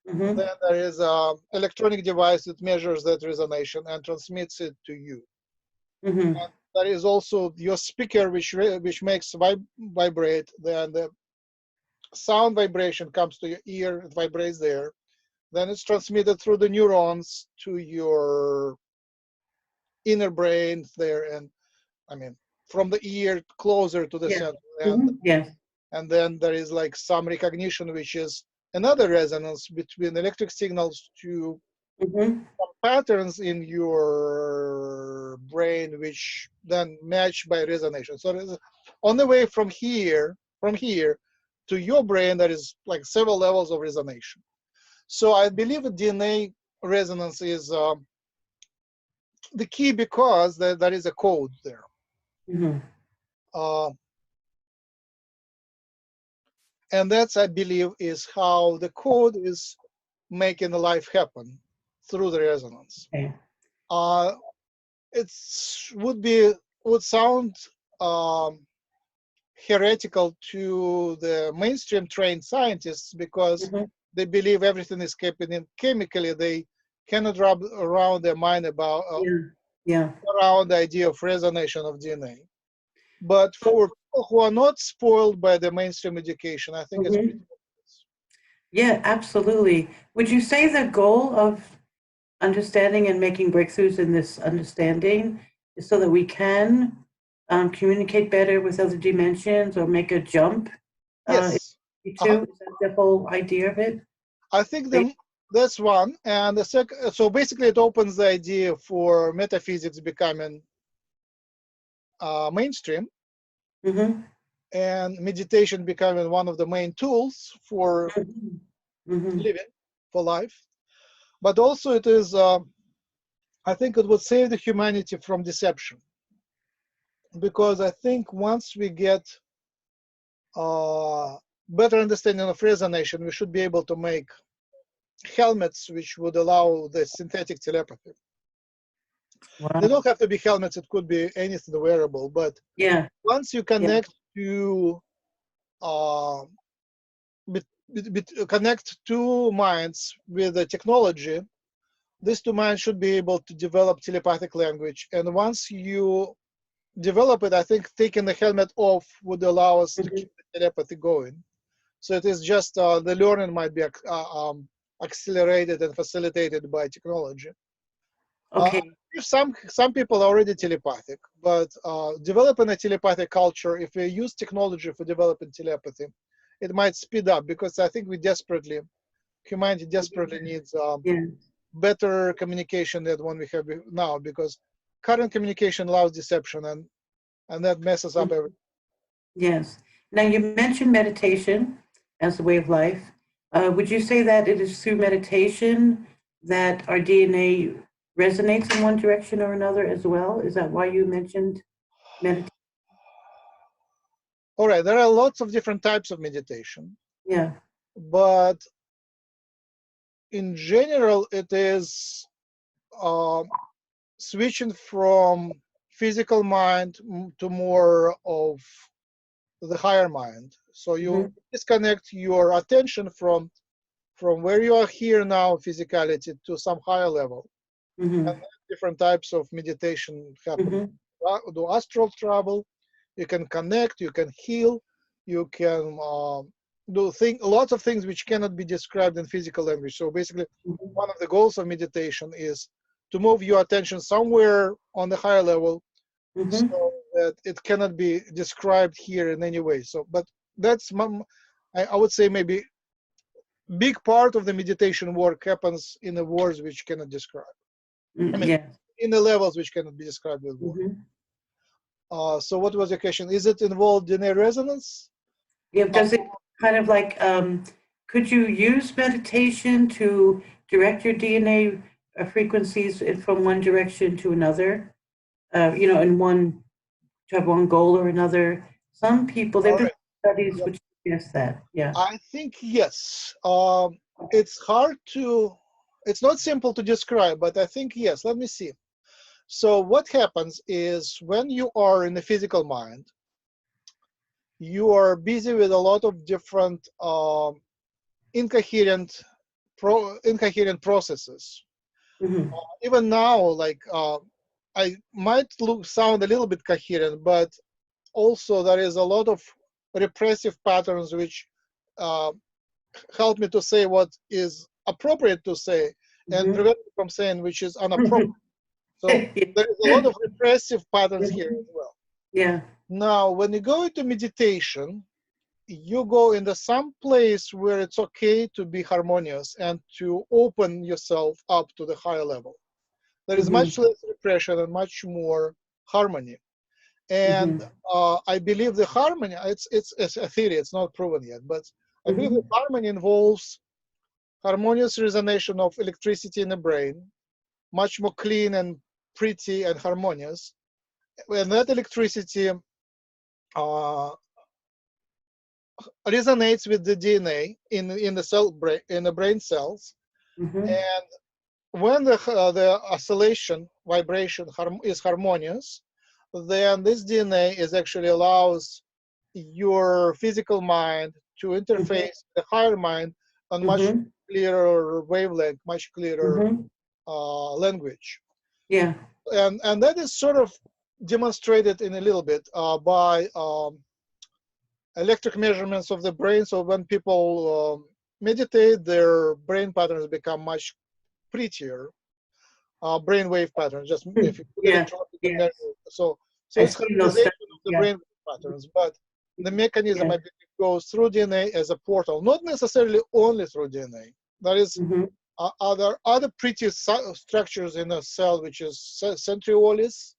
[SPEAKER 1] Mhm.
[SPEAKER 2] Then there is an electronic device that measures that resonation and transmits it to you.
[SPEAKER 1] Mhm.
[SPEAKER 2] And there is also your speaker, which makes vibrate. Then the sound vibration comes to your ear, it vibrates there. Then it's transmitted through the neurons to your inner brain there, and I mean from the ear closer to the
[SPEAKER 1] Yeah.
[SPEAKER 2] center.
[SPEAKER 1] Mhm. Yes.
[SPEAKER 2] And then there is like some recognition, which is another resonance between electric signals to
[SPEAKER 1] Mhm.
[SPEAKER 2] patterns in your brain, which then match by resonation. So on the way from here to your brain, there is like several levels of resonation. So I believe DNA resonance is the key because there is a code there.
[SPEAKER 1] Mhm.
[SPEAKER 2] Uh, and that's, I believe, is how the code is making the life happen through the resonance.
[SPEAKER 1] Okay.
[SPEAKER 2] Uh, it would sound um, heretical to the mainstream trained scientists because
[SPEAKER 1] Mhm.
[SPEAKER 2] they believe everything is happening chemically. They cannot wrap around their mind about
[SPEAKER 1] Yeah. Yeah.
[SPEAKER 2] around the idea of resonation of DNA. But
[SPEAKER 1] So,
[SPEAKER 2] for people who are not spoiled by the mainstream education, I think it's pretty
[SPEAKER 1] mhm.
[SPEAKER 2] obvious.
[SPEAKER 1] Yeah, absolutely. Would you say the goal of understanding and making breakthroughs in this understanding is so that we can communicate better with other dimensions or make a jump
[SPEAKER 2] Yes. Uh-huh.
[SPEAKER 1] into? Is that the whole idea of it?
[SPEAKER 2] I think that's one. And the second, so basically it opens the idea for metaphysics becoming mainstream
[SPEAKER 1] Mm-hmm.
[SPEAKER 2] and meditation becoming one of the main tools for
[SPEAKER 1] Mm-hmm.
[SPEAKER 2] living, for life. But also it is, I think it would save the humanity from deception. Because I think once we get better understanding of resonation, we should be able to make helmets which would allow the synthetic telepathy. They
[SPEAKER 1] Wow.
[SPEAKER 2] don't have to be helmets, it could be anything wearable, but
[SPEAKER 1] Yeah.
[SPEAKER 2] once you
[SPEAKER 1] Yeah.
[SPEAKER 2] connect to uh, connect two minds with the technology, these two minds should be able to develop telepathic language. And once you develop it, I think taking the helmet off would allow us to
[SPEAKER 1] Mm-hmm.
[SPEAKER 2] keep the telepathy going. So it is just the learning might be accelerated and facilitated by technology.
[SPEAKER 1] Okay.
[SPEAKER 2] If some people are already telepathic, but developing a telepathic culture, if we use technology for developing telepathy, it might speed up because I think humanity desperately needs
[SPEAKER 1] Yeah.
[SPEAKER 2] better communication than one we have now because current communication allows deception and that messes up
[SPEAKER 1] Mhm.
[SPEAKER 2] everything.
[SPEAKER 1] Yes. Now you mentioned meditation as a way of life. Would you say that it is through meditation that our DNA resonates in one direction or another as well? Is that why you mentioned meditation?
[SPEAKER 2] All right, there are lots of different types of meditation,
[SPEAKER 1] Yeah.
[SPEAKER 2] but in general, it is uh, switching from physical mind to more of the higher mind. So you
[SPEAKER 1] Mm-hmm.
[SPEAKER 2] disconnect your attention from where you are here now, physicality, to some higher level.
[SPEAKER 1] Mm-hmm.
[SPEAKER 2] And different types of meditation happen.
[SPEAKER 1] Mm-hmm.
[SPEAKER 2] Do astral travel, you can connect, you can heal, you can do lots of things which cannot be described in physical language. So basically, one of the goals of meditation is to move your attention somewhere on the higher level
[SPEAKER 1] Mm-hmm.
[SPEAKER 2] so that it cannot be described here in any way. So, but that's, I would say maybe big part of the meditation work happens in the words which cannot describe. I mean,
[SPEAKER 1] Yeah.
[SPEAKER 2] in the levels which cannot be described with words.
[SPEAKER 1] Mm-hmm.
[SPEAKER 2] So what was your question? Is it involved DNA resonance?
[SPEAKER 1] Yeah, does it kind of like, could you use meditation to direct your DNA frequencies from one direction to another? In one, to have one goal or another. Some people,
[SPEAKER 2] All
[SPEAKER 1] they've been
[SPEAKER 2] right.
[SPEAKER 1] studies
[SPEAKER 2] Yep.
[SPEAKER 1] which suggest that. Yeah.
[SPEAKER 2] I think yes. It's hard to, it's not simple to describe, but I think yes. Let me see. So what happens is when you are in the physical mind, you are busy with a lot of different incoherent incoherent processes.
[SPEAKER 1] Mm-hmm.
[SPEAKER 2] Even now, like I might sound a little bit coherent, but also there is a lot of repressive patterns which uh, help me to say what is appropriate to say and
[SPEAKER 1] Mm-hmm.
[SPEAKER 2] prevent me from saying which is inappropriate. So there is a lot of repressive patterns here as well.
[SPEAKER 1] Yeah.
[SPEAKER 2] Now, when you go into meditation, you go into some place where it's okay to be harmonious and to open yourself up to the higher level. There is
[SPEAKER 1] Mm-hmm.
[SPEAKER 2] much less repression and much more harmony. And
[SPEAKER 1] Mm-hmm.
[SPEAKER 2] I believe the harmony, it's a theory, it's not proven yet, but I believe the
[SPEAKER 1] Mm-hmm.
[SPEAKER 2] harmony involves harmonious resonation of electricity in the brain, much more clean and pretty and harmonious. And that electricity resonates with the DNA in the in the brain cells.
[SPEAKER 1] Mm-hmm.
[SPEAKER 2] And when the oscillation vibration is harmonious, then this DNA is actually allows your physical mind to
[SPEAKER 1] Mm-hmm.
[SPEAKER 2] interface the higher mind on much
[SPEAKER 1] Mm-hmm.
[SPEAKER 2] clearer wavelength, much clearer
[SPEAKER 1] Mm-hmm.
[SPEAKER 2] language.
[SPEAKER 1] Yeah.
[SPEAKER 2] And that is sort of demonstrated in a little bit by electric measurements of the brain. So when people meditate, their brain patterns become much prettier. Brainwave patterns, just if you put
[SPEAKER 1] Yeah.
[SPEAKER 2] electronic and
[SPEAKER 1] Yes.
[SPEAKER 2] measure. So
[SPEAKER 1] I've
[SPEAKER 2] it's
[SPEAKER 1] seen those
[SPEAKER 2] harmonization
[SPEAKER 1] studies.
[SPEAKER 2] of the
[SPEAKER 1] Yeah.
[SPEAKER 2] brain patterns, but the mechanism
[SPEAKER 1] Yeah.
[SPEAKER 2] I believe goes through DNA as a portal, not necessarily only through DNA. There is
[SPEAKER 1] Mm-hmm.
[SPEAKER 2] other pretty structures in a cell, which is centrioles,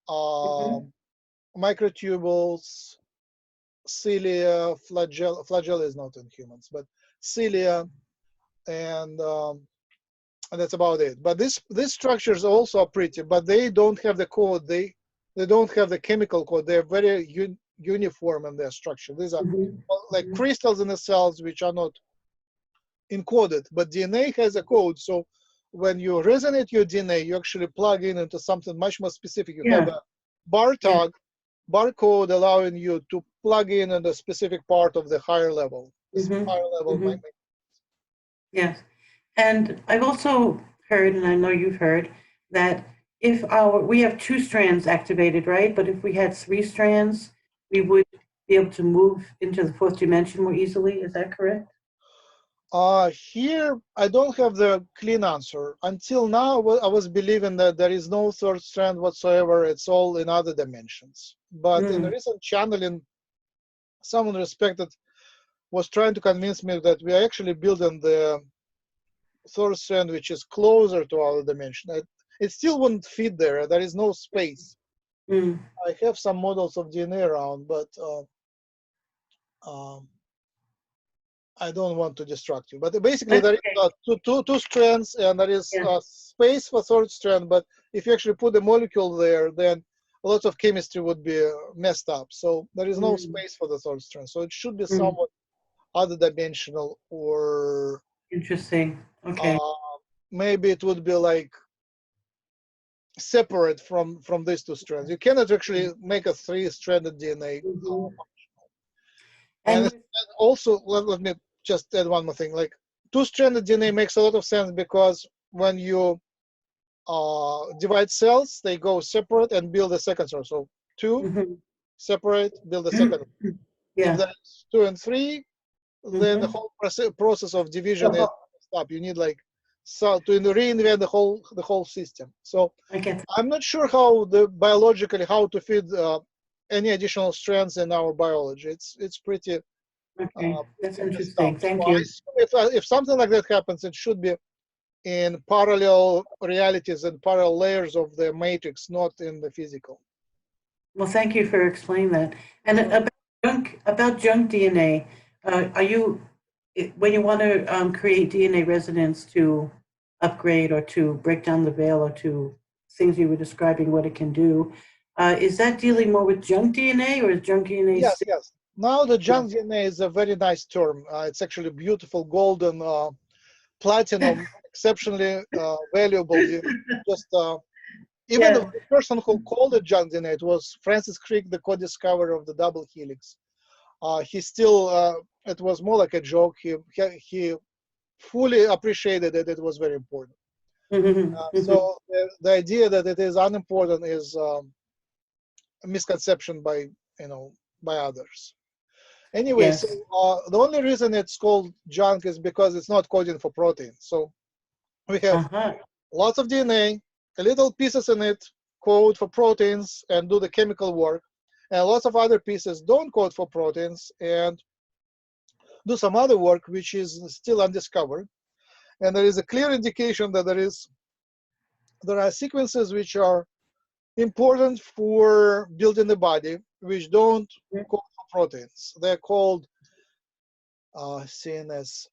[SPEAKER 1] Mm-hmm.
[SPEAKER 2] microtubules, cilia, flagella is not in humans, but cilia, and that's about it. But these structures also are pretty, but they don't have the code. They don't have the chemical code. They're very uniform in their structure. These are like
[SPEAKER 1] Mm-hmm.
[SPEAKER 2] crystals in the cells which are not encoded, but DNA has a code. So when you resonate your DNA, you actually plug in into something much more specific. You have
[SPEAKER 1] Yeah.
[SPEAKER 2] a bar
[SPEAKER 1] Yeah.
[SPEAKER 2] tag, barcode allowing you to plug in a specific part of the higher level. This
[SPEAKER 1] Mm-hmm.
[SPEAKER 2] higher level
[SPEAKER 1] Mm-hmm.
[SPEAKER 2] might make.
[SPEAKER 1] Yes. And I've also heard, and I know you've heard, that if we have two strands activated, right? But if we had three strands, we would be able to move into the fourth dimension more easily. Is that correct?
[SPEAKER 2] Here, I don't have the clean answer. Until now, I was believing that there is no third strand whatsoever. It's all in other dimensions. But in
[SPEAKER 1] Mm.
[SPEAKER 2] recent channeling, someone respected was trying to convince me that we are actually building the third strand, which is closer to our dimension. It still wouldn't fit there. There is no space.
[SPEAKER 1] Mm.
[SPEAKER 2] I have some models of DNA around, but um, I don't want to distract you. But basically,
[SPEAKER 1] That's
[SPEAKER 2] there is
[SPEAKER 1] okay.
[SPEAKER 2] two strands, and there is
[SPEAKER 1] Yeah.
[SPEAKER 2] space for third strand. But if you actually put the molecule there, then lots of chemistry would be messed up. So there is no
[SPEAKER 1] Mm.
[SPEAKER 2] space for the third strand. So it should be
[SPEAKER 1] Mm.
[SPEAKER 2] somewhat other dimensional, or
[SPEAKER 1] Interesting. Okay.
[SPEAKER 2] uh, maybe it would be like separate from these two strands. You cannot actually make a three-stranded DNA.
[SPEAKER 1] Mhm.
[SPEAKER 2] And
[SPEAKER 1] And
[SPEAKER 2] also, let me just add one more thing. Like two-stranded DNA makes a lot of sense because when you divide cells, they go separate and build a second cell. So two,
[SPEAKER 1] Hmm.
[SPEAKER 2] separate, build a second. If
[SPEAKER 1] Yeah.
[SPEAKER 2] that's two and three, then the
[SPEAKER 1] Hmm.
[SPEAKER 2] whole process of division is stop. You need like so to reinvent the whole system. So
[SPEAKER 1] I get
[SPEAKER 2] I'm not sure how the biologically how to feed any additional strands in our biology. It's pretty
[SPEAKER 1] that. Okay, that's
[SPEAKER 2] pretty messed up.
[SPEAKER 1] interesting.
[SPEAKER 2] So
[SPEAKER 1] Thank
[SPEAKER 2] I
[SPEAKER 1] you.
[SPEAKER 2] assume if something like that happens, it should be in parallel realities and parallel layers of the matrix, not in the physical.
[SPEAKER 1] Well, thank you for explaining that. And
[SPEAKER 2] Sure.
[SPEAKER 1] about junk DNA, are you when you want to create DNA resonance to upgrade or to break down the veil or to things you were describing what it can do, is that dealing more with junk DNA or is junk DNA
[SPEAKER 2] Yes,
[SPEAKER 1] still?
[SPEAKER 2] yes. Now the
[SPEAKER 1] Yeah.
[SPEAKER 2] junk DNA is a very nice term. It's actually beautiful, golden, platinum, exceptionally valuable DNA. Just even the
[SPEAKER 1] Yeah.
[SPEAKER 2] person who called it junk DNA, it was Francis Crick, the co-discoverer of the double helix. He still, it was more like a joke. He fully appreciated that it was very important.
[SPEAKER 1] Mhm, mhm.
[SPEAKER 2] So the idea that it is unimportant is a misconception by by others. Anyway, so
[SPEAKER 1] Yes.
[SPEAKER 2] the only reason it's called junk is because it's not coding for protein. So we have
[SPEAKER 1] Uh-huh.
[SPEAKER 2] lots of DNA, little pieces in it code for proteins and do the chemical work, and lots of other pieces don't code for proteins and do some other work which is still undiscovered. And there is a clear indication that there are sequences which are important for building the body, which don't code for proteins. They're called CNS,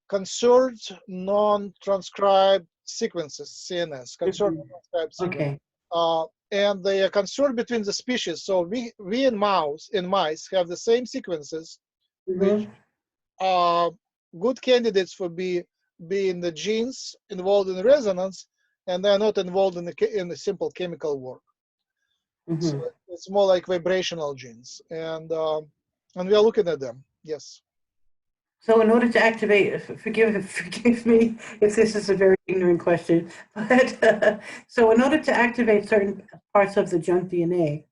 [SPEAKER 2] conserved non-transcribed sequences, CNS, conserved
[SPEAKER 1] Mhm.
[SPEAKER 2] non-transcribed sequences.
[SPEAKER 1] Okay.
[SPEAKER 2] And they are conserved between the species. So we in mice have the same sequences, which
[SPEAKER 1] Hmm.
[SPEAKER 2] are good candidates for being the genes involved in resonance, and they're not involved in the simple chemical work. So
[SPEAKER 1] Hmm.
[SPEAKER 2] it's more like vibrational genes, and we are looking at them. Yes.
[SPEAKER 1] So in order to activate, forgive me if this is a very ignorant question, but so in order to activate certain parts of the junk DNA,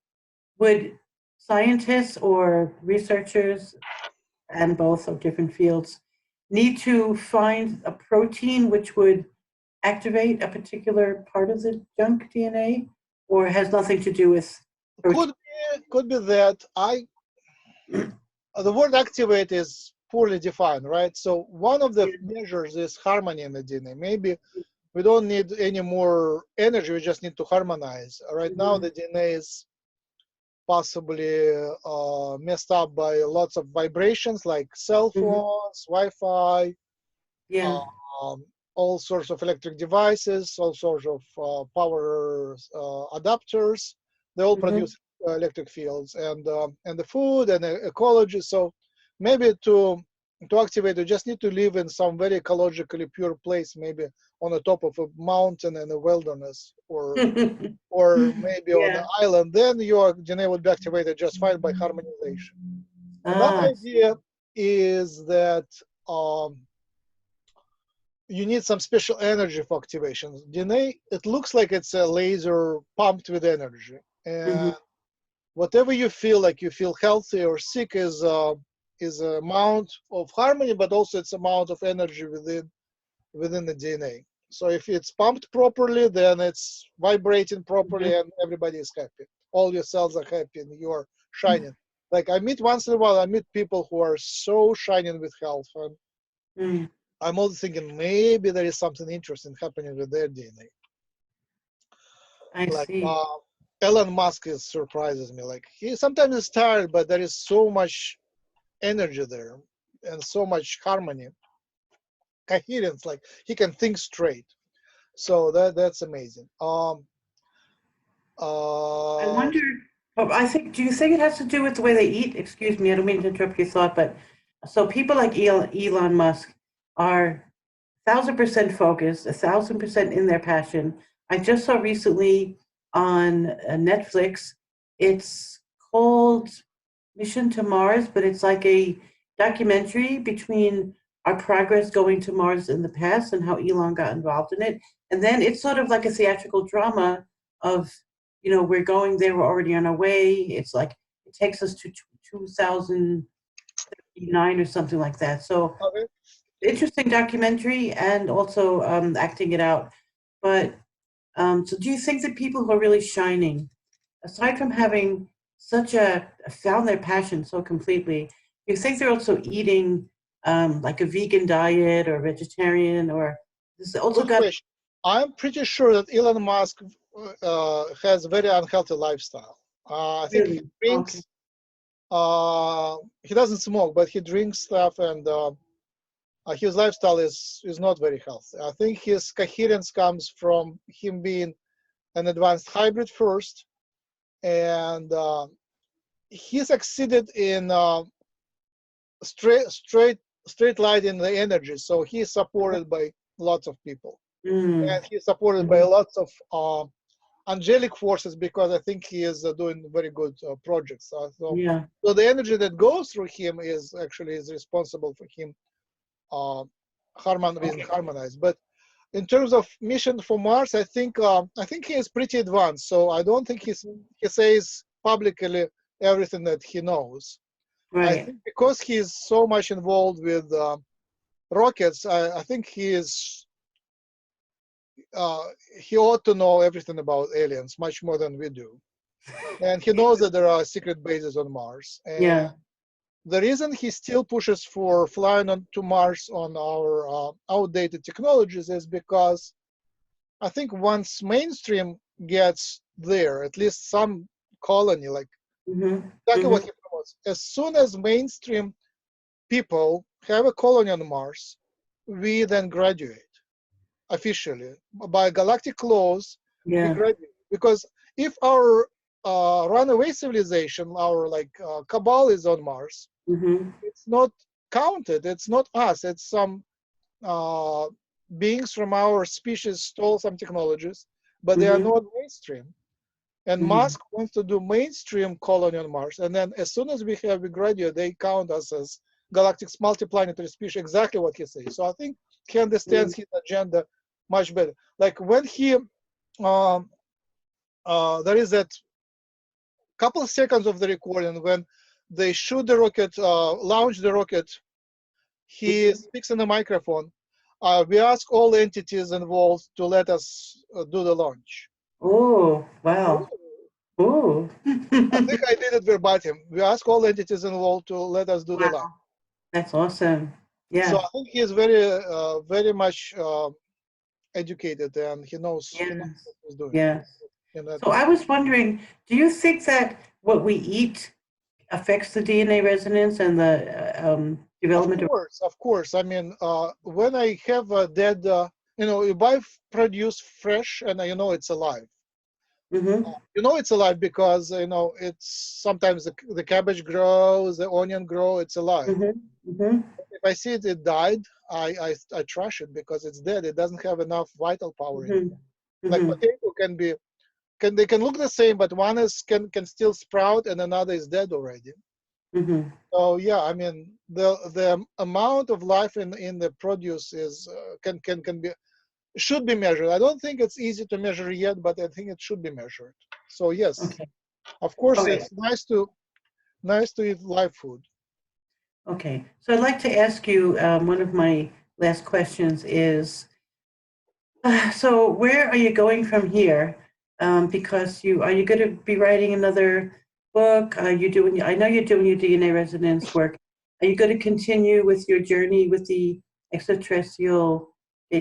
[SPEAKER 1] would scientists or researchers and both of different fields need to find a protein which would activate a particular part of the junk DNA, or has nothing to do with protein?
[SPEAKER 2] Could be that I the word activate is poorly defined, right? So one of the measures is harmony in the DNA. Maybe we don't need any more energy, we just need to harmonize. Right now
[SPEAKER 1] Mhm.
[SPEAKER 2] the DNA is possibly messed up by lots of vibrations like cell
[SPEAKER 1] Mhm.
[SPEAKER 2] phones, Wi-Fi,
[SPEAKER 1] Yeah.
[SPEAKER 2] um, all sorts of electric devices, all sorts of power adapters. They all
[SPEAKER 1] Mhm.
[SPEAKER 2] produce electric fields, and the food and the ecology. So maybe to activate, you just need to live in some very ecologically pure place, maybe on the top of a mountain in a wilderness, or maybe on an
[SPEAKER 1] Yeah.
[SPEAKER 2] island. Then your DNA would be activated just fine by harmonization. Another
[SPEAKER 1] Ah.
[SPEAKER 2] idea is that um, you need some special energy for activation. DNA, it looks like it's a laser pumped with energy. And
[SPEAKER 1] Mhm.
[SPEAKER 2] whatever you feel, like you feel healthy or sick, is a amount of harmony, but also it's amount of energy within the DNA. So if it's pumped properly, then it's vibrating
[SPEAKER 1] Mhm.
[SPEAKER 2] properly and everybody is happy. All your cells are happy and you're shining. Like I meet once in a while, I meet people who are so shining with health. And
[SPEAKER 1] Mm.
[SPEAKER 2] I'm also thinking maybe there is something interesting happening with their DNA.
[SPEAKER 1] I
[SPEAKER 2] Like
[SPEAKER 1] see.
[SPEAKER 2] Elon Musk surprises me. Like he sometimes is tired, but there is so much energy there and so much harmony, coherence. Like he can think straight. So that's amazing.
[SPEAKER 1] I
[SPEAKER 2] Uh,
[SPEAKER 1] wonder, I think, do you think it has to do with the way they eat? Excuse me, I don't mean to interrupt your thought, but so people like Elon Musk are 1,000% focused, 1,000% in their passion. I just saw recently on Netflix, it's called Mission to Mars, but it's like a documentary between our progress going to Mars in the past and how Elon got involved in it. And then it's sort of like a theatrical drama of, you know, we're going there, we're already on our way. It's like it takes us to 2009 or something like that. So
[SPEAKER 2] Okay.
[SPEAKER 1] interesting documentary and also acting it out. But so do you think that people who are really shining, aside from having such a found their passion so completely, do you think they're also eating like a vegan diet or vegetarian or this also
[SPEAKER 2] Good
[SPEAKER 1] got
[SPEAKER 2] question. I'm pretty sure that Elon Musk has a very unhealthy lifestyle. I think he
[SPEAKER 1] really okay.
[SPEAKER 2] drinks. He doesn't smoke, but he drinks stuff, and his lifestyle is not very healthy. I think his coherence comes from him being an advanced hybrid first, and he succeeded in straight straight straight lighting the energy. So he's supported by lots of people,
[SPEAKER 1] Mm,
[SPEAKER 2] and he's supported by
[SPEAKER 1] mhm.
[SPEAKER 2] lots of angelic forces because I think he is doing very good projects.
[SPEAKER 1] Yeah.
[SPEAKER 2] So the energy that goes through him is actually is responsible for him uh, being
[SPEAKER 1] Okay.
[SPEAKER 2] harmonized. But in terms of mission for Mars, I think he is pretty advanced. So I don't think he says publicly everything that he knows. I
[SPEAKER 1] Right.
[SPEAKER 2] think because he is so much involved with rockets, I think uh, he ought to know everything about aliens much more than we do. And he knows that there are secret bases on Mars. And
[SPEAKER 1] Yeah.
[SPEAKER 2] the reason he still pushes for flying on to Mars on our outdated technologies is because I think once mainstream gets there, at least some colony, like
[SPEAKER 1] Mm-hmm.
[SPEAKER 2] exactly what
[SPEAKER 1] Mm-hmm.
[SPEAKER 2] he promotes, as soon as mainstream people have a colony on Mars, we then graduate officially. By galactic laws, we
[SPEAKER 1] Yeah.
[SPEAKER 2] graduate. Because if our runaway civilization, our cabal is on Mars,
[SPEAKER 1] Mm-hmm.
[SPEAKER 2] it's not counted. It's not us. It's some uh, beings from our species stole some technologies, but they are
[SPEAKER 1] Mm-hmm.
[SPEAKER 2] not mainstream. And
[SPEAKER 1] Mm-hmm.
[SPEAKER 2] Musk wants to do mainstream colony on Mars. And then as soon as we graduate, they count us as galactic multiplanetary species, exactly what he says. So I think he understands his agenda much better. Like when he, there is that couple of seconds of the recording when they shoot the rocket, launch the rocket, he
[SPEAKER 1] Mm-hmm.
[SPEAKER 2] speaks in the microphone. We ask all entities involved to let us do the launch.
[SPEAKER 1] Oh, wow.
[SPEAKER 2] Ooh.
[SPEAKER 1] Oh.
[SPEAKER 2] I think I did it verbatim. We ask all entities involved to let us do the launch.
[SPEAKER 1] Wow. That's awesome.
[SPEAKER 2] So
[SPEAKER 1] Yeah.
[SPEAKER 2] I think he is very much educated and he knows
[SPEAKER 1] Yes.
[SPEAKER 2] what he's doing
[SPEAKER 1] Yes.
[SPEAKER 2] in that
[SPEAKER 1] So I
[SPEAKER 2] respect.
[SPEAKER 1] was wondering, do you think that what we eat affects the DNA resonance and the development of?
[SPEAKER 2] Of course. I mean, when I have a dead, you buy produce fresh and you know it's alive.
[SPEAKER 1] Mm-hmm.
[SPEAKER 2] You know it's alive because it's sometimes the cabbage grows, the onion grow, it's alive.
[SPEAKER 1] Mm-hmm. Mm-hmm.
[SPEAKER 2] If I see it died, I trash it because it's dead. It doesn't have enough vital power
[SPEAKER 1] Mm-hmm.
[SPEAKER 2] anymore. Like
[SPEAKER 1] Mm-hmm.
[SPEAKER 2] potato can look the same, but one is can still sprout and another is dead already.
[SPEAKER 1] Mm-hmm.
[SPEAKER 2] So yeah, I mean the amount of life in the produce is can be should be measured. I don't think it's easy to measure yet, but I think it should be measured. So yes,
[SPEAKER 1] Okay.
[SPEAKER 2] of course
[SPEAKER 1] Okay.
[SPEAKER 2] it's nice to eat live food.
[SPEAKER 1] Okay. So I'd like to ask you one of my last questions is, so where are you going from here? Because are you going to be writing another book? Are you doing, I know you're doing your DNA resonance work. Are you going to continue with your journey with the extraterrestrial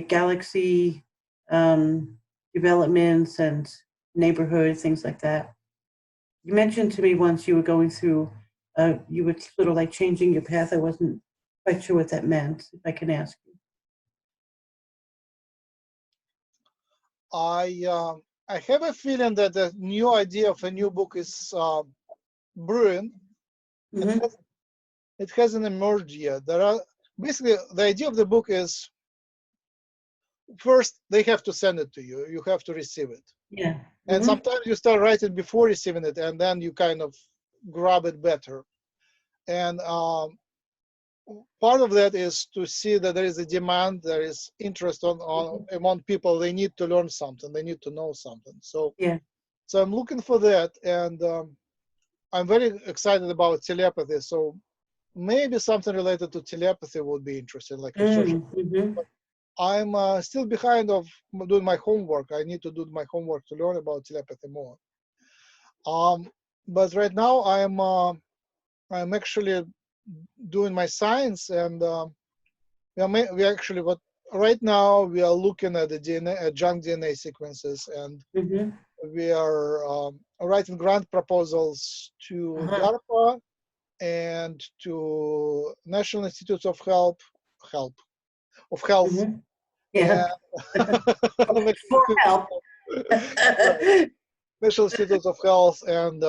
[SPEAKER 1] galaxy um, developments and neighborhood, things like that? You mentioned to me once you were going through, you were sort of like changing your path. I wasn't quite sure what that meant, if I can ask
[SPEAKER 2] I have a feeling that the new idea of a new book is brewing.
[SPEAKER 1] you.
[SPEAKER 2] It
[SPEAKER 1] Hmm.
[SPEAKER 2] has it hasn't emerged yet. There are basically the idea of the book is first they have to send it to you. You have to receive it,
[SPEAKER 1] Yeah.
[SPEAKER 2] and
[SPEAKER 1] Hmm.
[SPEAKER 2] sometimes you start writing before receiving it, and then you kind of grab it better. And part of that is to see that there is a demand, there is interest on among people. They need to learn something, they need to know something. So
[SPEAKER 1] Yeah.
[SPEAKER 2] so I'm looking for that, and I'm very excited about telepathy. So maybe something related to telepathy would be interesting, like research.
[SPEAKER 1] Mm-hmm.
[SPEAKER 2] I'm still behind of doing my homework. I need to do my homework to learn about telepathy more. But right now I'm actually doing my science, and we actually what right now we are looking at the DNA, at junk DNA sequences, and
[SPEAKER 1] Mm-hmm.
[SPEAKER 2] we are writing grant proposals to
[SPEAKER 1] Uh-huh.
[SPEAKER 2] DARPA and to National Institutes of Help of Health,
[SPEAKER 1] Mm-hmm. Yeah.
[SPEAKER 2] and National
[SPEAKER 1] For help.
[SPEAKER 2] National Institutes of Health, and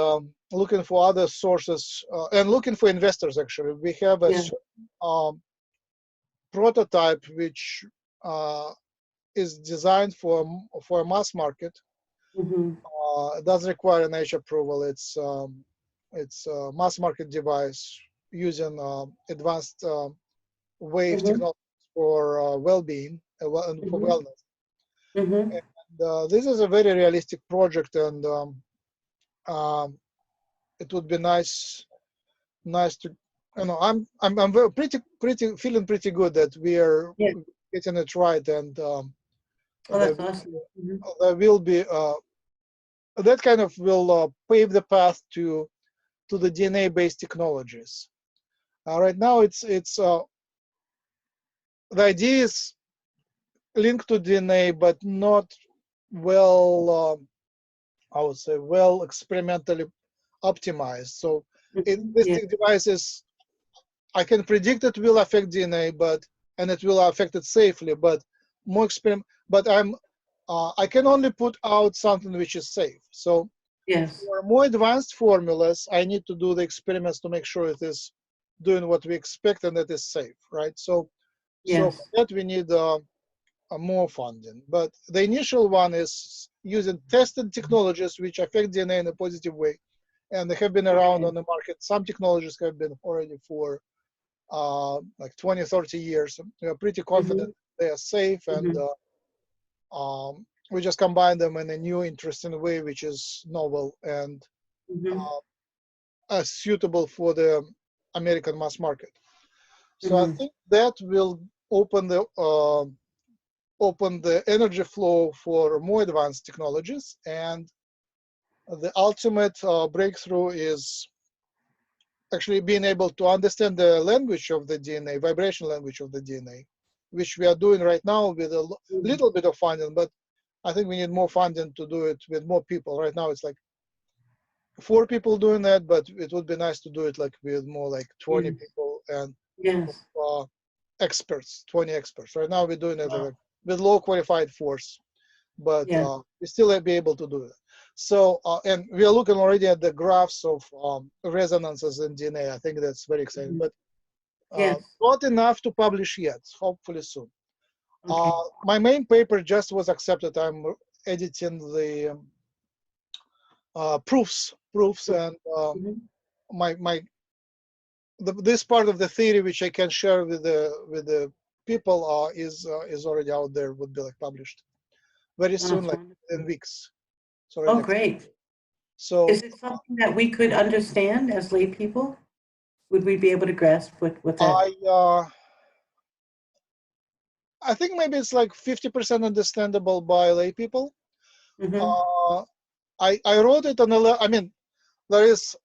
[SPEAKER 2] looking for other sources and looking for investors. Actually, we have a
[SPEAKER 1] Yeah.
[SPEAKER 2] prototype which is designed for a mass market.
[SPEAKER 1] Mm-hmm.
[SPEAKER 2] It does require an NIH approval. It's a mass market device using advanced wave
[SPEAKER 1] Mm-hmm.
[SPEAKER 2] technologies for well-being and for
[SPEAKER 1] Mm-hmm.
[SPEAKER 2] wellness.
[SPEAKER 1] Mm-hmm.
[SPEAKER 2] And this is a very realistic project, and it would be nice to, I'm very, pretty feeling pretty good that we are
[SPEAKER 1] Yeah.
[SPEAKER 2] getting it right, and
[SPEAKER 1] Oh,
[SPEAKER 2] there
[SPEAKER 1] that's
[SPEAKER 2] will
[SPEAKER 1] awesome. Mm-hmm.
[SPEAKER 2] there will be that kind of will pave the path to the DNA-based technologies. Right now, it's the idea is linked to DNA, but not well, I would say, well experimentally optimized. So
[SPEAKER 1] Mm-hmm.
[SPEAKER 2] this
[SPEAKER 1] Yeah.
[SPEAKER 2] device is, I can predict it will affect DNA, and it will affect it safely, but more experiment. But I can only put out something which is safe. So
[SPEAKER 1] Yes.
[SPEAKER 2] for more advanced formulas, I need to do the experiments to make sure it is doing what we expect and that is safe, right? So for
[SPEAKER 1] Yes.
[SPEAKER 2] that we need more funding. But the initial one is using tested technologies which affect DNA in a positive way, and they have been around
[SPEAKER 1] Okay.
[SPEAKER 2] on the market. Some technologies have been already for like 20, 30 years. We are pretty
[SPEAKER 1] Mm-hmm.
[SPEAKER 2] confident they are safe, and
[SPEAKER 1] Mm-hmm.
[SPEAKER 2] we just combine them in a new, interesting way, which is novel and
[SPEAKER 1] Mm-hmm.
[SPEAKER 2] suitable for the American mass market. So I
[SPEAKER 1] Mm-hmm.
[SPEAKER 2] think that will open the energy flow for more advanced technologies, and the ultimate breakthrough is actually being able to understand the language of the DNA, vibration language of the DNA, which we are doing right now with a
[SPEAKER 1] Mm-hmm.
[SPEAKER 2] little bit of funding, but I think we need more funding to do it with more people. Right now it's like 4 people doing that, but it would be nice to do it like with more like 20
[SPEAKER 1] Yes.
[SPEAKER 2] people and
[SPEAKER 1] Yes.
[SPEAKER 2] experts, 20 experts. Right now we're doing it with low qualified force, but
[SPEAKER 1] Yes.
[SPEAKER 2] we still be able to do it. So, and we are looking already at the graphs of resonances in DNA. I think that's very exciting,
[SPEAKER 1] Mm-hmm.
[SPEAKER 2] but
[SPEAKER 1] Yes.
[SPEAKER 2] not enough to publish yet, hopefully soon.
[SPEAKER 1] Okay.
[SPEAKER 2] My main paper just was accepted. I'm editing the proofs, and
[SPEAKER 1] Mm-hmm.
[SPEAKER 2] my this part of the theory which I can share with the people is already out there. Would be like published very
[SPEAKER 1] Oh,
[SPEAKER 2] soon,
[SPEAKER 1] that's
[SPEAKER 2] like in
[SPEAKER 1] wonderful.
[SPEAKER 2] weeks. It's already
[SPEAKER 1] Oh,
[SPEAKER 2] accepted.
[SPEAKER 1] great.
[SPEAKER 2] So
[SPEAKER 1] Is it something that we could understand as lay people? Would we be able to grasp what that?
[SPEAKER 2] I think maybe it's like 50% understandable by lay people.
[SPEAKER 1] Mm-hmm.
[SPEAKER 2] Uh, I wrote it on I mean, there is,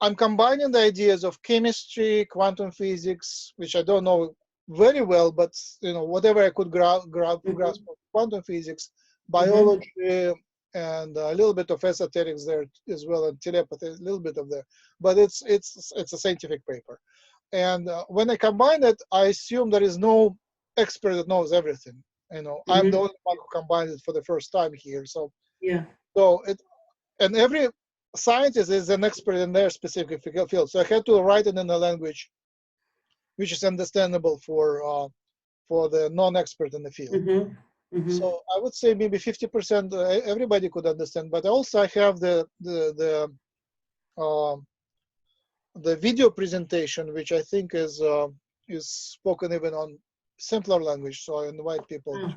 [SPEAKER 2] I'm combining the ideas of chemistry, quantum physics, which I don't know very well, but whatever I could grasp
[SPEAKER 1] Mm-hmm.
[SPEAKER 2] of quantum physics,
[SPEAKER 1] Mm-hmm.
[SPEAKER 2] biology, and a little bit of esoterics there as well, and telepathy, a little bit of there. But it's a scientific paper, and when I combine it, I assume there is no expert that knows everything. I'm the
[SPEAKER 1] Mm-hmm.
[SPEAKER 2] only one who combined it for the first time here, so
[SPEAKER 1] Yeah.
[SPEAKER 2] so it and every scientist is an expert in their specific field. So I had to write it in a language which is understandable for the non-expert in the field.
[SPEAKER 1] Mm-hmm. Mm-hmm.
[SPEAKER 2] So I would say maybe 50% everybody could understand, but also I have the the video presentation, which I think is spoken even on simpler language. So I invite people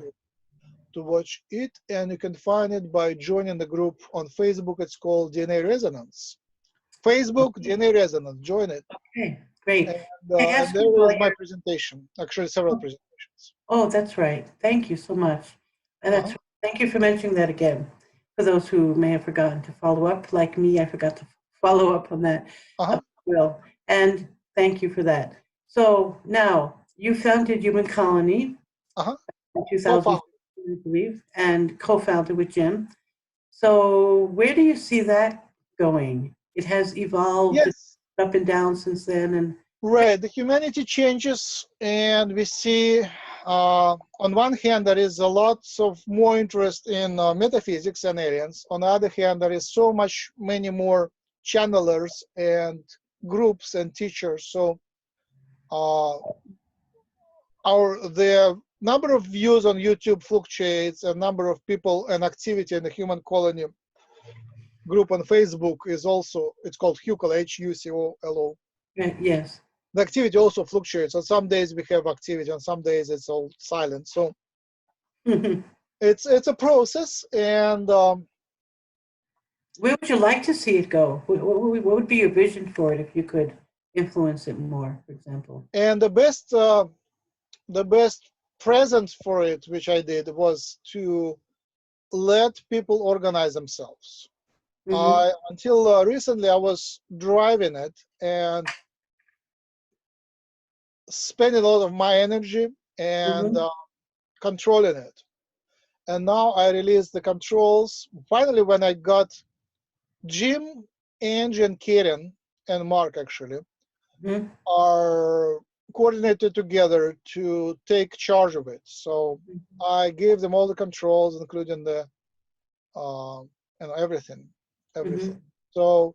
[SPEAKER 2] to watch it, and you can find it by joining the group on Facebook. It's called DNA Resonance. Facebook DNA Resonance. Join it.
[SPEAKER 1] Okay, great.
[SPEAKER 2] And there is my presentation. Actually, several presentations.
[SPEAKER 1] Oh, that's right. Thank you so much. And that's thank you for mentioning that again. For those who may have forgotten to follow up, like me, I forgot to follow up on that. Will, and thank you for that. So now you founded Human Colony in 2000, I believe, and co-founded with Jim. So where do you see that going? It has evolved up and down since then, and
[SPEAKER 2] right, the humanity changes, and we see on one hand there is a lot of more interest in metaphysics and aliens. On the other hand, there is so many more channelers and groups and teachers. So the number of views on YouTube fluctuates, and number of people and activity in the Human Colony group on Facebook is also, it's called Hucolo, Hucolo.
[SPEAKER 1] Yes.
[SPEAKER 2] The activity also fluctuates. On some days we have activity, on some days it's all silent. So it's a process. And
[SPEAKER 1] where would you like to see it go? What would be your vision for it if you could influence it more, for example?
[SPEAKER 2] And the best present for it, which I did, was to let people organize themselves. Until recently, I was driving it and spending a lot of my energy and controlling it. And now I released the controls. Finally, when I got Jim, Angie, and Karen, and Mark actually, are coordinated together to take charge of it. So I gave them all the controls, including the everything. So,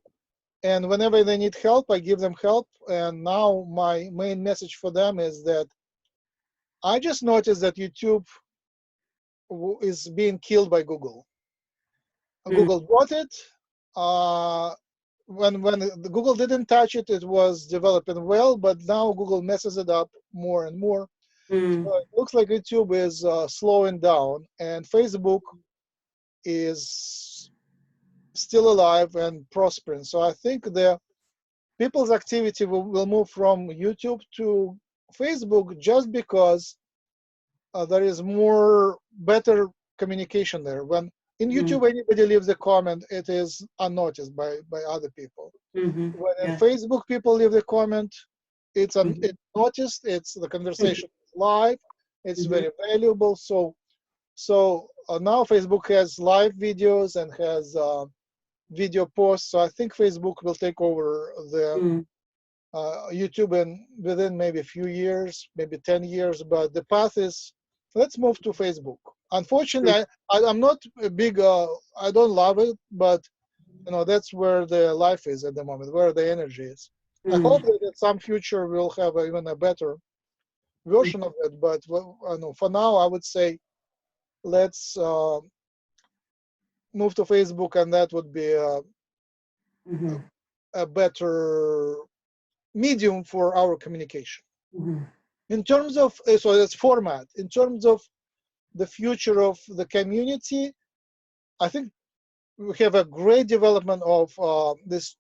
[SPEAKER 2] and whenever they need help, I give them help. And now my main message for them is that I just noticed that YouTube is being killed by Google. Google bought it. When the Google didn't touch it, it was developing well, but now Google messes it up more and more. So it looks like YouTube is slowing down, and Facebook is still alive and prospering. So I think the people's activity will move from YouTube to Facebook just because there is better communication there. When in YouTube anybody leaves a comment, it is unnoticed by other people. When in Facebook people leave the comment, it's noticed. It's the conversation is live. It's very valuable. So now Facebook has live videos and has video posts. So I think Facebook will take over the YouTube within maybe a few years, maybe 10 years. But the path is, let's move to Facebook. Unfortunately, I'm not a big, I don't love it, but that's where the life is at the moment, where the energy is. I hope that at some future we'll have even a better version of it. But for now, I would say let's move to Facebook, and that would be a better medium for our communication. In terms of, so that's format. In terms of the future of the community, I think we have a great development of this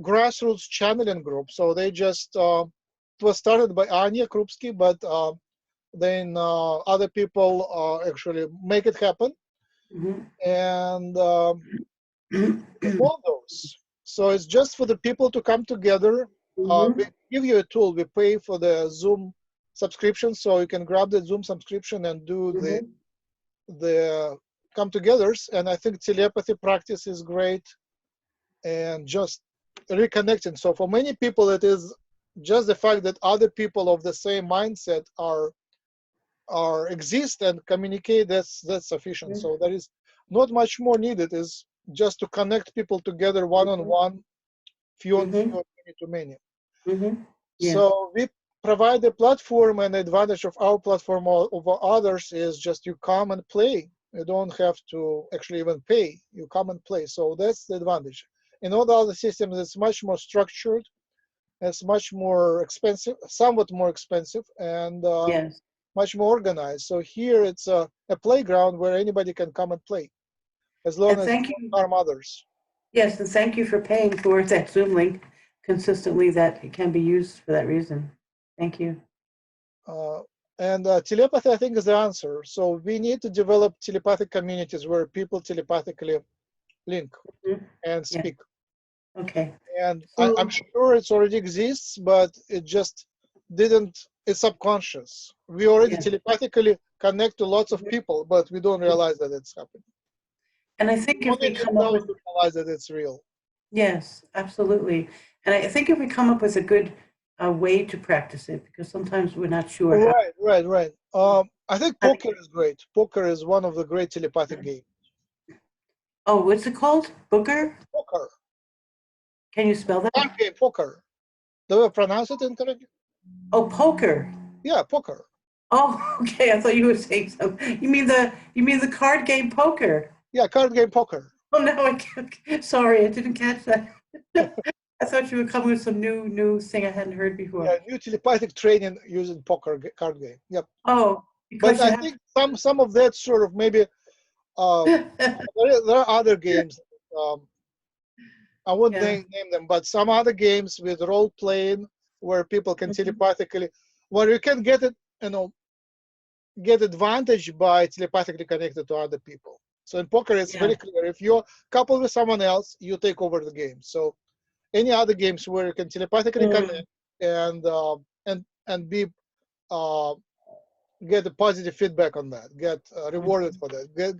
[SPEAKER 2] grassroots channeling group. So they just, it was started by Anya Krupski, but then other people actually make it happen. And all those. So it's just for the people to come together. We give you a tool. We pay for the Zoom subscription, so you can grab the Zoom subscription and do the come-togethers. And I think telepathy practice is great, and just reconnecting. So for many people, it is just the fact that other people of the same mindset exist and communicate. That's sufficient. So there is not much more needed. Is just to connect people together one-on-one, few on few, many to many. So we provide a platform, and the advantage of our platform over others is just you come and play. You don't have to actually even pay. You come and play. So that's the advantage. In all the other systems, it's much more structured. It's much more expensive, somewhat more expensive, and
[SPEAKER 1] Yes.
[SPEAKER 2] much more organized. So here it's a playground where anybody can come and play, as long
[SPEAKER 1] And
[SPEAKER 2] as you
[SPEAKER 1] thank
[SPEAKER 2] don't
[SPEAKER 1] you.
[SPEAKER 2] harm others.
[SPEAKER 1] Yes, and thank you for paying for that Zoom link consistently that it can be used for that reason. Thank you.
[SPEAKER 2] Uh, and telepathy, I think, is the answer. So we need to develop telepathic communities where people telepathically link
[SPEAKER 1] Mhm.
[SPEAKER 2] and
[SPEAKER 1] Yeah.
[SPEAKER 2] speak.
[SPEAKER 1] Okay.
[SPEAKER 2] And
[SPEAKER 1] So,
[SPEAKER 2] I'm sure it already exists, but it just didn't, it's subconscious. We already
[SPEAKER 1] yeah.
[SPEAKER 2] telepathically connect to lots of people, but we don't realize that it's happening.
[SPEAKER 1] And I think if
[SPEAKER 2] Only
[SPEAKER 1] we
[SPEAKER 2] deep
[SPEAKER 1] come up
[SPEAKER 2] down
[SPEAKER 1] with,
[SPEAKER 2] we realize that it's real.
[SPEAKER 1] yes, absolutely. And I think if we come up with a good way to practice it, because sometimes we're not sure how.
[SPEAKER 2] Right. I think
[SPEAKER 1] how
[SPEAKER 2] poker is great. Poker is one of the great telepathic games.
[SPEAKER 1] oh, what's it called? Booker?
[SPEAKER 2] Poker,
[SPEAKER 1] Can you spell that?
[SPEAKER 2] card game, poker. Do I pronounce it incorrectly?
[SPEAKER 1] Oh, poker.
[SPEAKER 2] Yeah, poker.
[SPEAKER 1] Oh, okay. I thought you were saying something. You mean the card game poker?
[SPEAKER 2] Yeah, card game, poker.
[SPEAKER 1] Oh no, sorry, I didn't catch that. I thought you were coming with some new thing I hadn't heard before.
[SPEAKER 2] Yeah, new telepathic training using poker card game. Yep.
[SPEAKER 1] Oh,
[SPEAKER 2] But
[SPEAKER 1] because you
[SPEAKER 2] I
[SPEAKER 1] have
[SPEAKER 2] think some of that sort of maybe
[SPEAKER 1] to.
[SPEAKER 2] there are other games. Um, I wouldn't
[SPEAKER 1] Yeah.
[SPEAKER 2] name them, but some other games with role playing where people can
[SPEAKER 1] Mhm.
[SPEAKER 2] telepathically, where you can get it, get advantage by telepathically connected to other people. So in poker, it's
[SPEAKER 1] Yeah.
[SPEAKER 2] very clear. If you're coupled with someone else, you take over the game. So any other games where you can telepathically
[SPEAKER 1] Mm.
[SPEAKER 2] connect and be uh, get a positive feedback on that, get rewarded
[SPEAKER 1] Mhm.
[SPEAKER 2] for that. Get,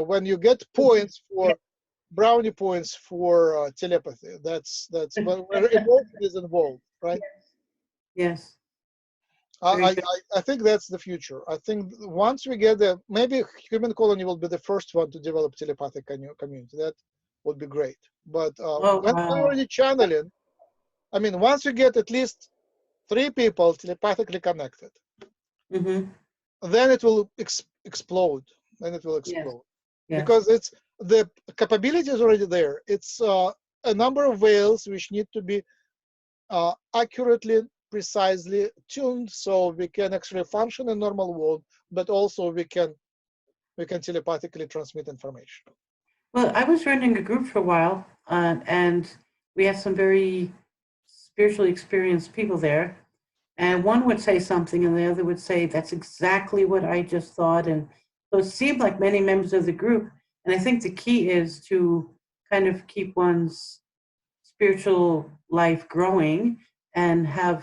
[SPEAKER 2] when you get
[SPEAKER 1] Mhm.
[SPEAKER 2] points for brownie points for telepathy, that's where emotion is involved, right?
[SPEAKER 1] Yes. Very
[SPEAKER 2] I,
[SPEAKER 1] good.
[SPEAKER 2] I I think that's the future. I think once we get the, maybe human colony will be the first one to develop telepathic community. That would be great. But
[SPEAKER 1] Oh
[SPEAKER 2] when we're
[SPEAKER 1] wow.
[SPEAKER 2] already channeling, I mean, once we get at least 3 people telepathically connected,
[SPEAKER 1] Mm-hmm.
[SPEAKER 2] then it will explode. Then it will
[SPEAKER 1] Yes.
[SPEAKER 2] explode
[SPEAKER 1] Yes.
[SPEAKER 2] because it's the capability is already there. It's a number of veils which need to be accurately, precisely tuned so we can actually function in normal world, but also we can telepathically transmit information.
[SPEAKER 1] Well, I was running a group for a while, and we had some very spiritually experienced people there. And one would say something, and the other would say, "That's exactly what I just thought." And so it seemed like many members of the group. And I think the key is to kind of keep one's spiritual life growing and have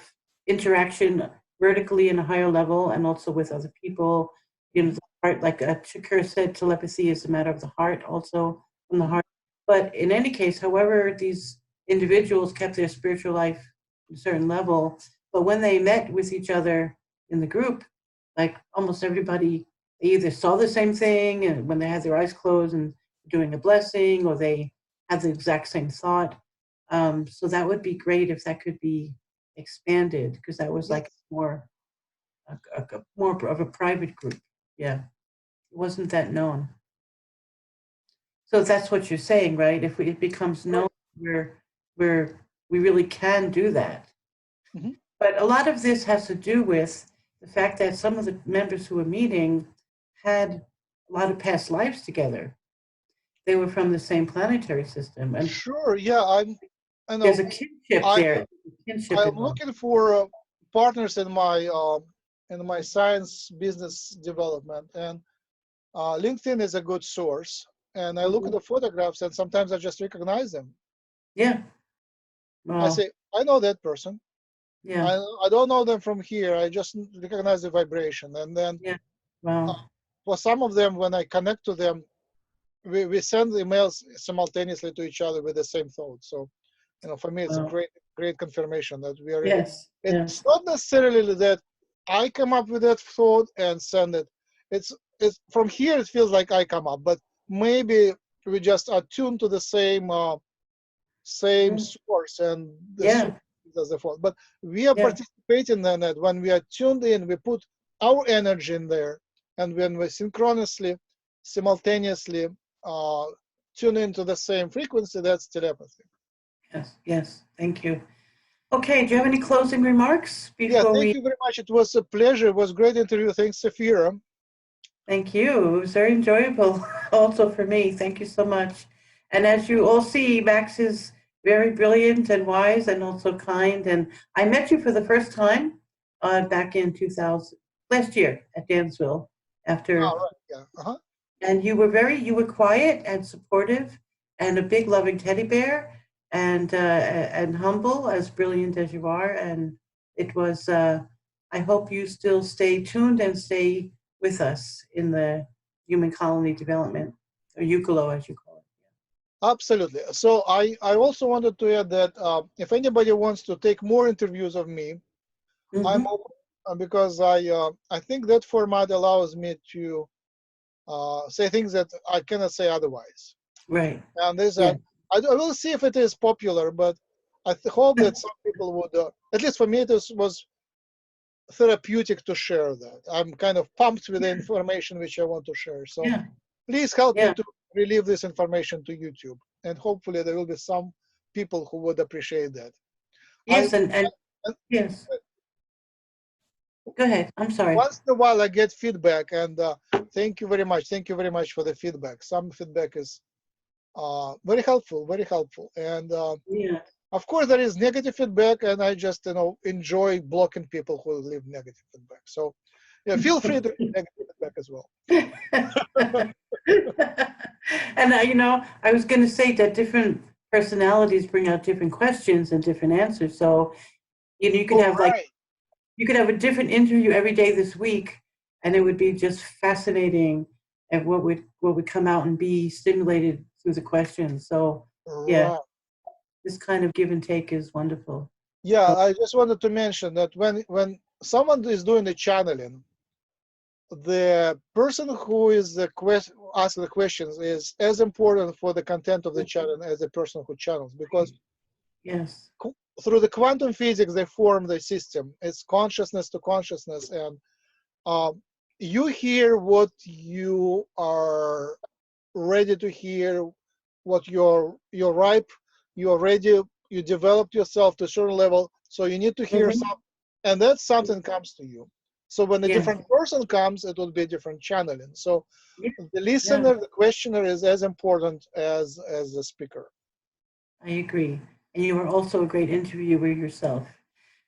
[SPEAKER 1] interaction vertically in a higher level and also with other people.
[SPEAKER 2] Mhm,
[SPEAKER 1] The heart, like Chikir said, telepathy is a matter of the heart, also from the
[SPEAKER 2] mhm.
[SPEAKER 1] heart. But in any case, however, these individuals kept their spiritual life at a certain level, but when they met with each other in the group, like almost everybody, they either saw the same thing and when they had their eyes closed and doing a blessing, or they had the exact same thought. So that would be great if that could be expanded, because that was like
[SPEAKER 2] Yes.
[SPEAKER 1] more more of a private group. Yeah, it wasn't that known. So that's what you're saying, right? If it becomes known,
[SPEAKER 2] Right.
[SPEAKER 1] where we really can do that.
[SPEAKER 2] Mhm.
[SPEAKER 1] But a lot of this has to do with the fact that some of the members who were meeting had a lot of past lives together. They were from the same planetary system, and
[SPEAKER 2] Sure. Yeah. I
[SPEAKER 1] there's
[SPEAKER 2] know.
[SPEAKER 1] a kinship
[SPEAKER 2] I
[SPEAKER 1] there. Kinship
[SPEAKER 2] I'm
[SPEAKER 1] involved.
[SPEAKER 2] looking for partners in my science business development, and LinkedIn is a good source. And I look at
[SPEAKER 1] Mhm.
[SPEAKER 2] the photographs, and sometimes I just recognize them.
[SPEAKER 1] Yeah.
[SPEAKER 2] I
[SPEAKER 1] Well,
[SPEAKER 2] say, I know that person.
[SPEAKER 1] yeah.
[SPEAKER 2] I don't know them from here. I just recognize the vibration. And then
[SPEAKER 1] Yeah.
[SPEAKER 2] uh,
[SPEAKER 1] Well,
[SPEAKER 2] for some of them, when I connect to them, we send emails simultaneously to each other with the same thought. So, for me, it's a
[SPEAKER 1] well.
[SPEAKER 2] great confirmation that we are in.
[SPEAKER 1] Yes.
[SPEAKER 2] It's
[SPEAKER 1] Yes.
[SPEAKER 2] not necessarily that I come up with that thought and send it. It's from here. It feels like I come up, but maybe we just are tuned to the same
[SPEAKER 1] Mhm.
[SPEAKER 2] source, and the source
[SPEAKER 1] Yeah.
[SPEAKER 2] does the fault. But we are
[SPEAKER 1] Yeah.
[SPEAKER 2] participating in that. When we are tuned in, we put our energy in there, and when we synchronously, simultaneously uh, tune into the same frequency, that's telepathy.
[SPEAKER 1] Yes. Yes. Thank you. Okay, do you have any closing remarks
[SPEAKER 2] Yeah,
[SPEAKER 1] before
[SPEAKER 2] thank
[SPEAKER 1] we?
[SPEAKER 2] you very much. It was a pleasure. It was a great interview. Thanks, Sephira.
[SPEAKER 1] Thank you. It was very enjoyable also for me. Thank you so much. And as you all see, Max is very brilliant and wise and also kind. And I met you for the first time back in 2000, last year at Dansville
[SPEAKER 2] All
[SPEAKER 1] after,
[SPEAKER 2] right. Yeah. Uh-huh.
[SPEAKER 1] and you were quiet and supportive and a big loving teddy bear and humble, as brilliant as you are. And it was, I hope you still stay tuned and stay with us in the human colony development, or Hucolo as you call it.
[SPEAKER 2] Absolutely. So I also wanted to add that if anybody wants to take more interviews of me, I'm
[SPEAKER 1] Mm-hmm.
[SPEAKER 2] open because I think that format allows me to say things that I cannot say otherwise.
[SPEAKER 1] Right.
[SPEAKER 2] And this
[SPEAKER 1] Yeah.
[SPEAKER 2] I will see if it is popular, but I hope that some people would. At least for me, was therapeutic to share that. I'm kind of pumped with the information which I want to share. So
[SPEAKER 1] Yeah.
[SPEAKER 2] please help me
[SPEAKER 1] Yeah.
[SPEAKER 2] to relieve this information to YouTube, and hopefully there will be some people who would appreciate that. I
[SPEAKER 1] Yes. And yes. Go ahead. I'm sorry.
[SPEAKER 2] once in a while I get feedback, and thank you very much. Thank you very much for the feedback. Some feedback is very helpful, very helpful, and
[SPEAKER 1] Yeah.
[SPEAKER 2] of course there is negative feedback, and I just enjoy blocking people who leave negative feedback. So yeah, feel free to leave negative feedback as well.
[SPEAKER 1] And I was going to say that different personalities bring out different questions and different answers. So, you could
[SPEAKER 2] All
[SPEAKER 1] have
[SPEAKER 2] right.
[SPEAKER 1] you could have a different interview every day this week, and it would be just fascinating at what would come out and be stimulated through the questions. So, yeah,
[SPEAKER 2] Right.
[SPEAKER 1] this kind of give and take is wonderful.
[SPEAKER 2] Yeah,
[SPEAKER 1] So,
[SPEAKER 2] I just wanted to mention that when someone is doing the channeling, the person who is asking the questions is as important for the content of the channel as the person who channels, because
[SPEAKER 1] yes.
[SPEAKER 2] through the quantum physics they form the system. It's consciousness to consciousness, and um, you hear what you are ready to hear, what you're ripe, you're ready, you developed yourself to a certain level, so you need to hear
[SPEAKER 1] Hmm.
[SPEAKER 2] something, and that something comes to you. So when a
[SPEAKER 1] Yes.
[SPEAKER 2] different person comes, it will be a different channeling. So
[SPEAKER 1] Yeah.
[SPEAKER 2] the
[SPEAKER 1] Yeah.
[SPEAKER 2] listener, the questioner is as important as the speaker.
[SPEAKER 1] I agree. And you are also a great interviewer yourself.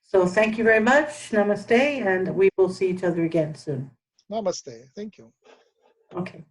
[SPEAKER 1] So thank you very much. Namaste, and we will see each other again soon.
[SPEAKER 2] Namaste. Thank you.
[SPEAKER 1] Okay.